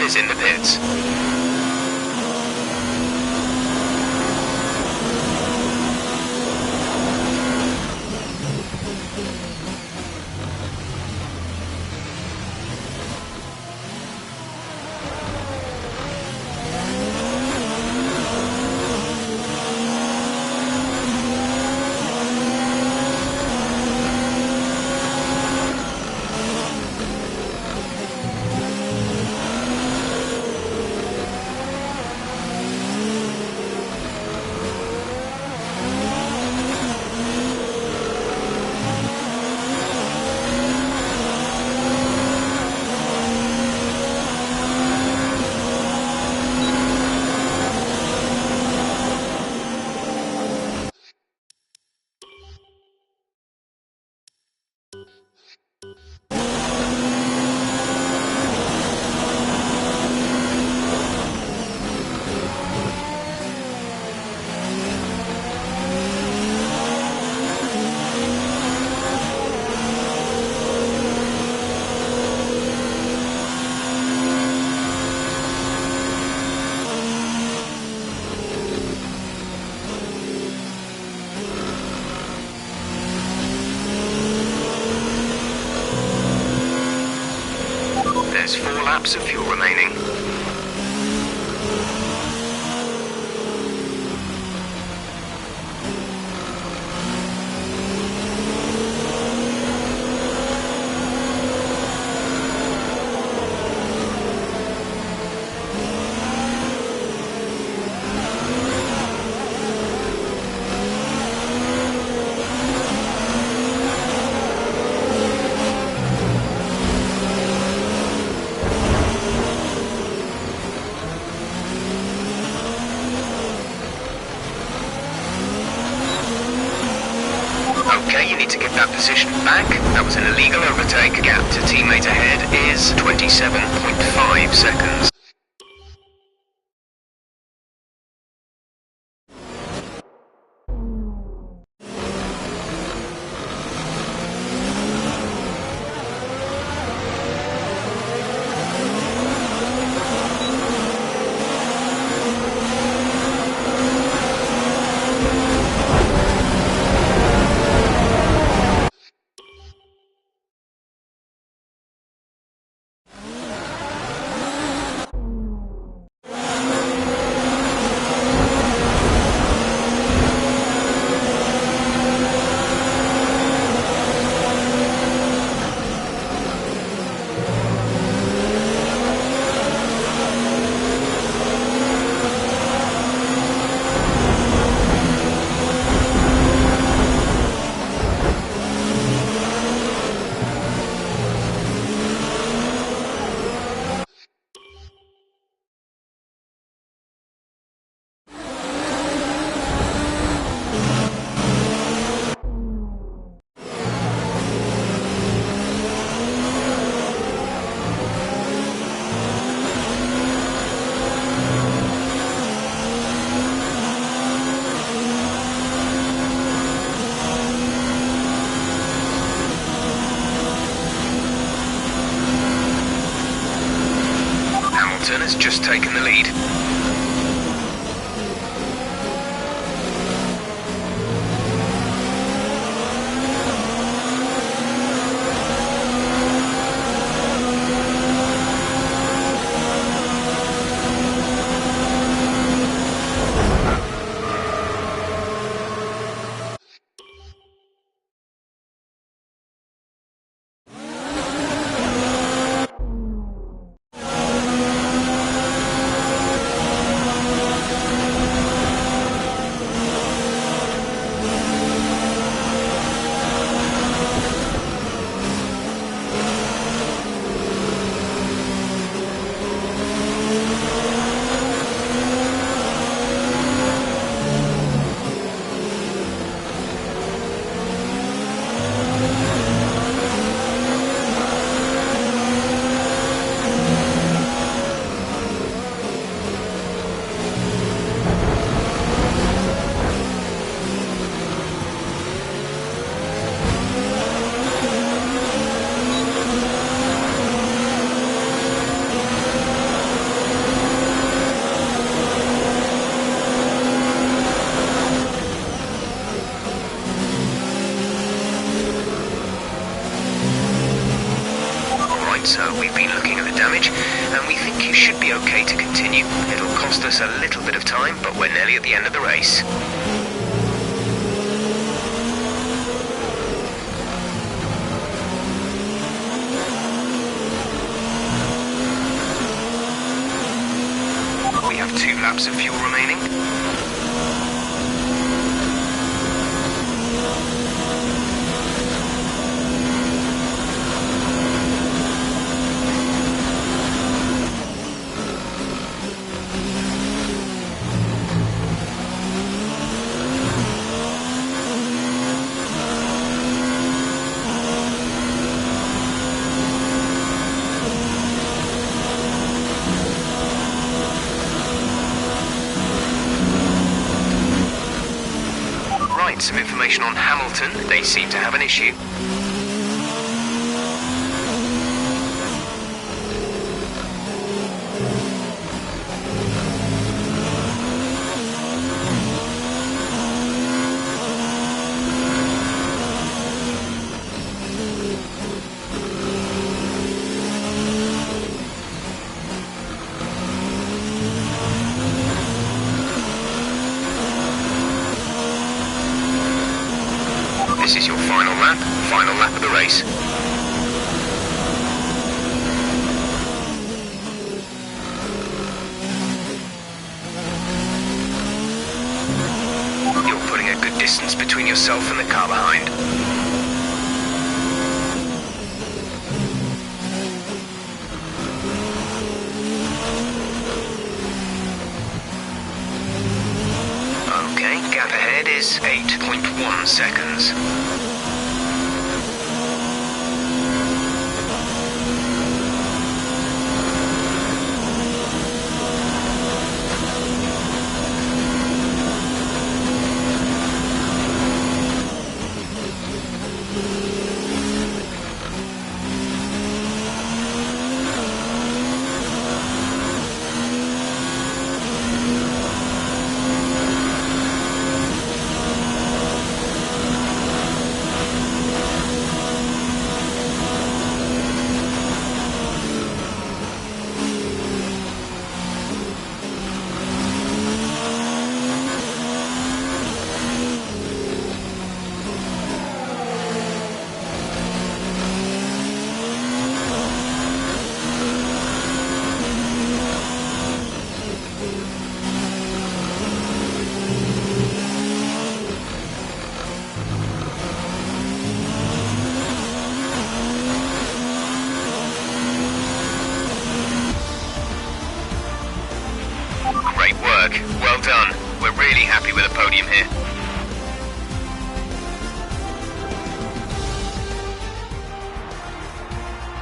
Is in the pits. There's 4 laps of fuel remaining. Okay, you need to get that position back. That was an illegal overtake. Gap to teammate ahead is 27.5 seconds. Hamilton has just taken the lead. So we've been looking at the damage, and we think you should be okay to continue. It'll cost us a little bit of time, but we're nearly at the end of the race. We have 2 laps of fuel remaining. Some information on Hamilton. They seem to have an issue. lap, final lap of the race. You're putting a good distance between yourself and the car behind. Gap ahead is 8.1 seconds. Well done. We're really happy with the podium here.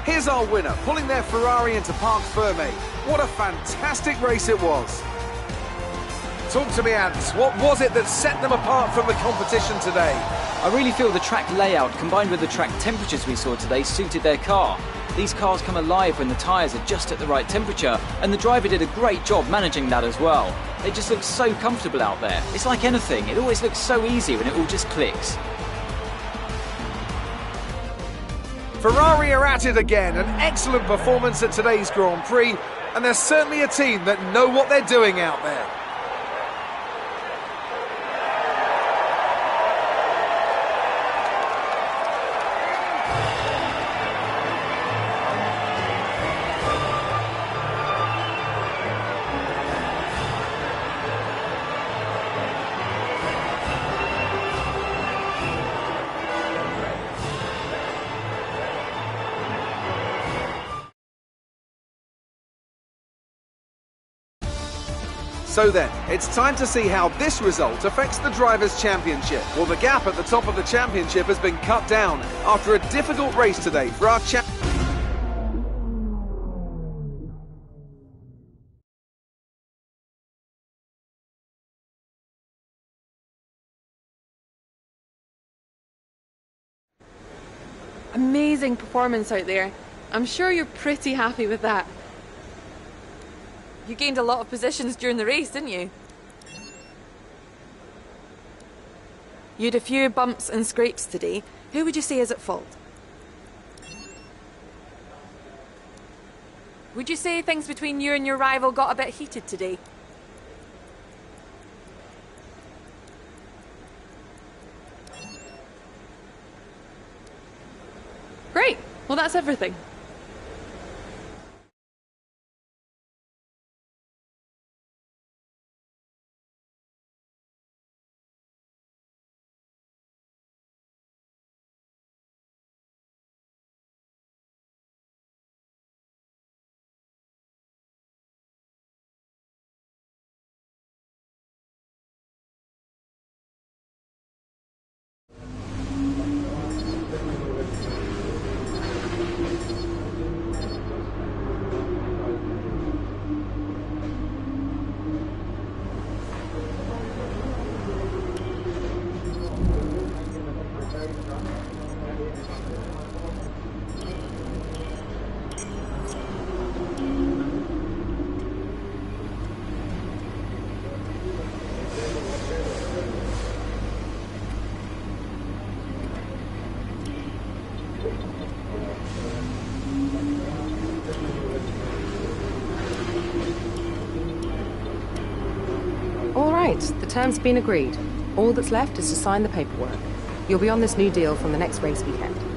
Here's our winner, pulling their Ferrari into Parc Fermé. What a fantastic race it was. Talk to me, Ants. What was it that set them apart from the competition today? I really feel the track layout combined with the track temperatures we saw today suited their car. These cars come alive when the tyres are just at the right temperature, and the driver did a great job managing that as well. They just look so comfortable out there. It's like anything, it always looks so easy when it all just clicks. Ferrari are at it again, an excellent performance at today's Grand Prix, and they're certainly a team that know what they're doing out there. So then, it's time to see how this result affects the Drivers' Championship. Well, the gap at the top of the championship has been cut down after a difficult race today for our Amazing performance out there. I'm sure you're pretty happy with that. You gained a lot of positions during the race, didn't you? You had a few bumps and scrapes today. Who would you say is at fault? Would you say things between you and your rival got a bit heated today? Great. Well, that's everything. The terms have been agreed. All that's left is to sign the paperwork. You'll be on this new deal from the next race weekend.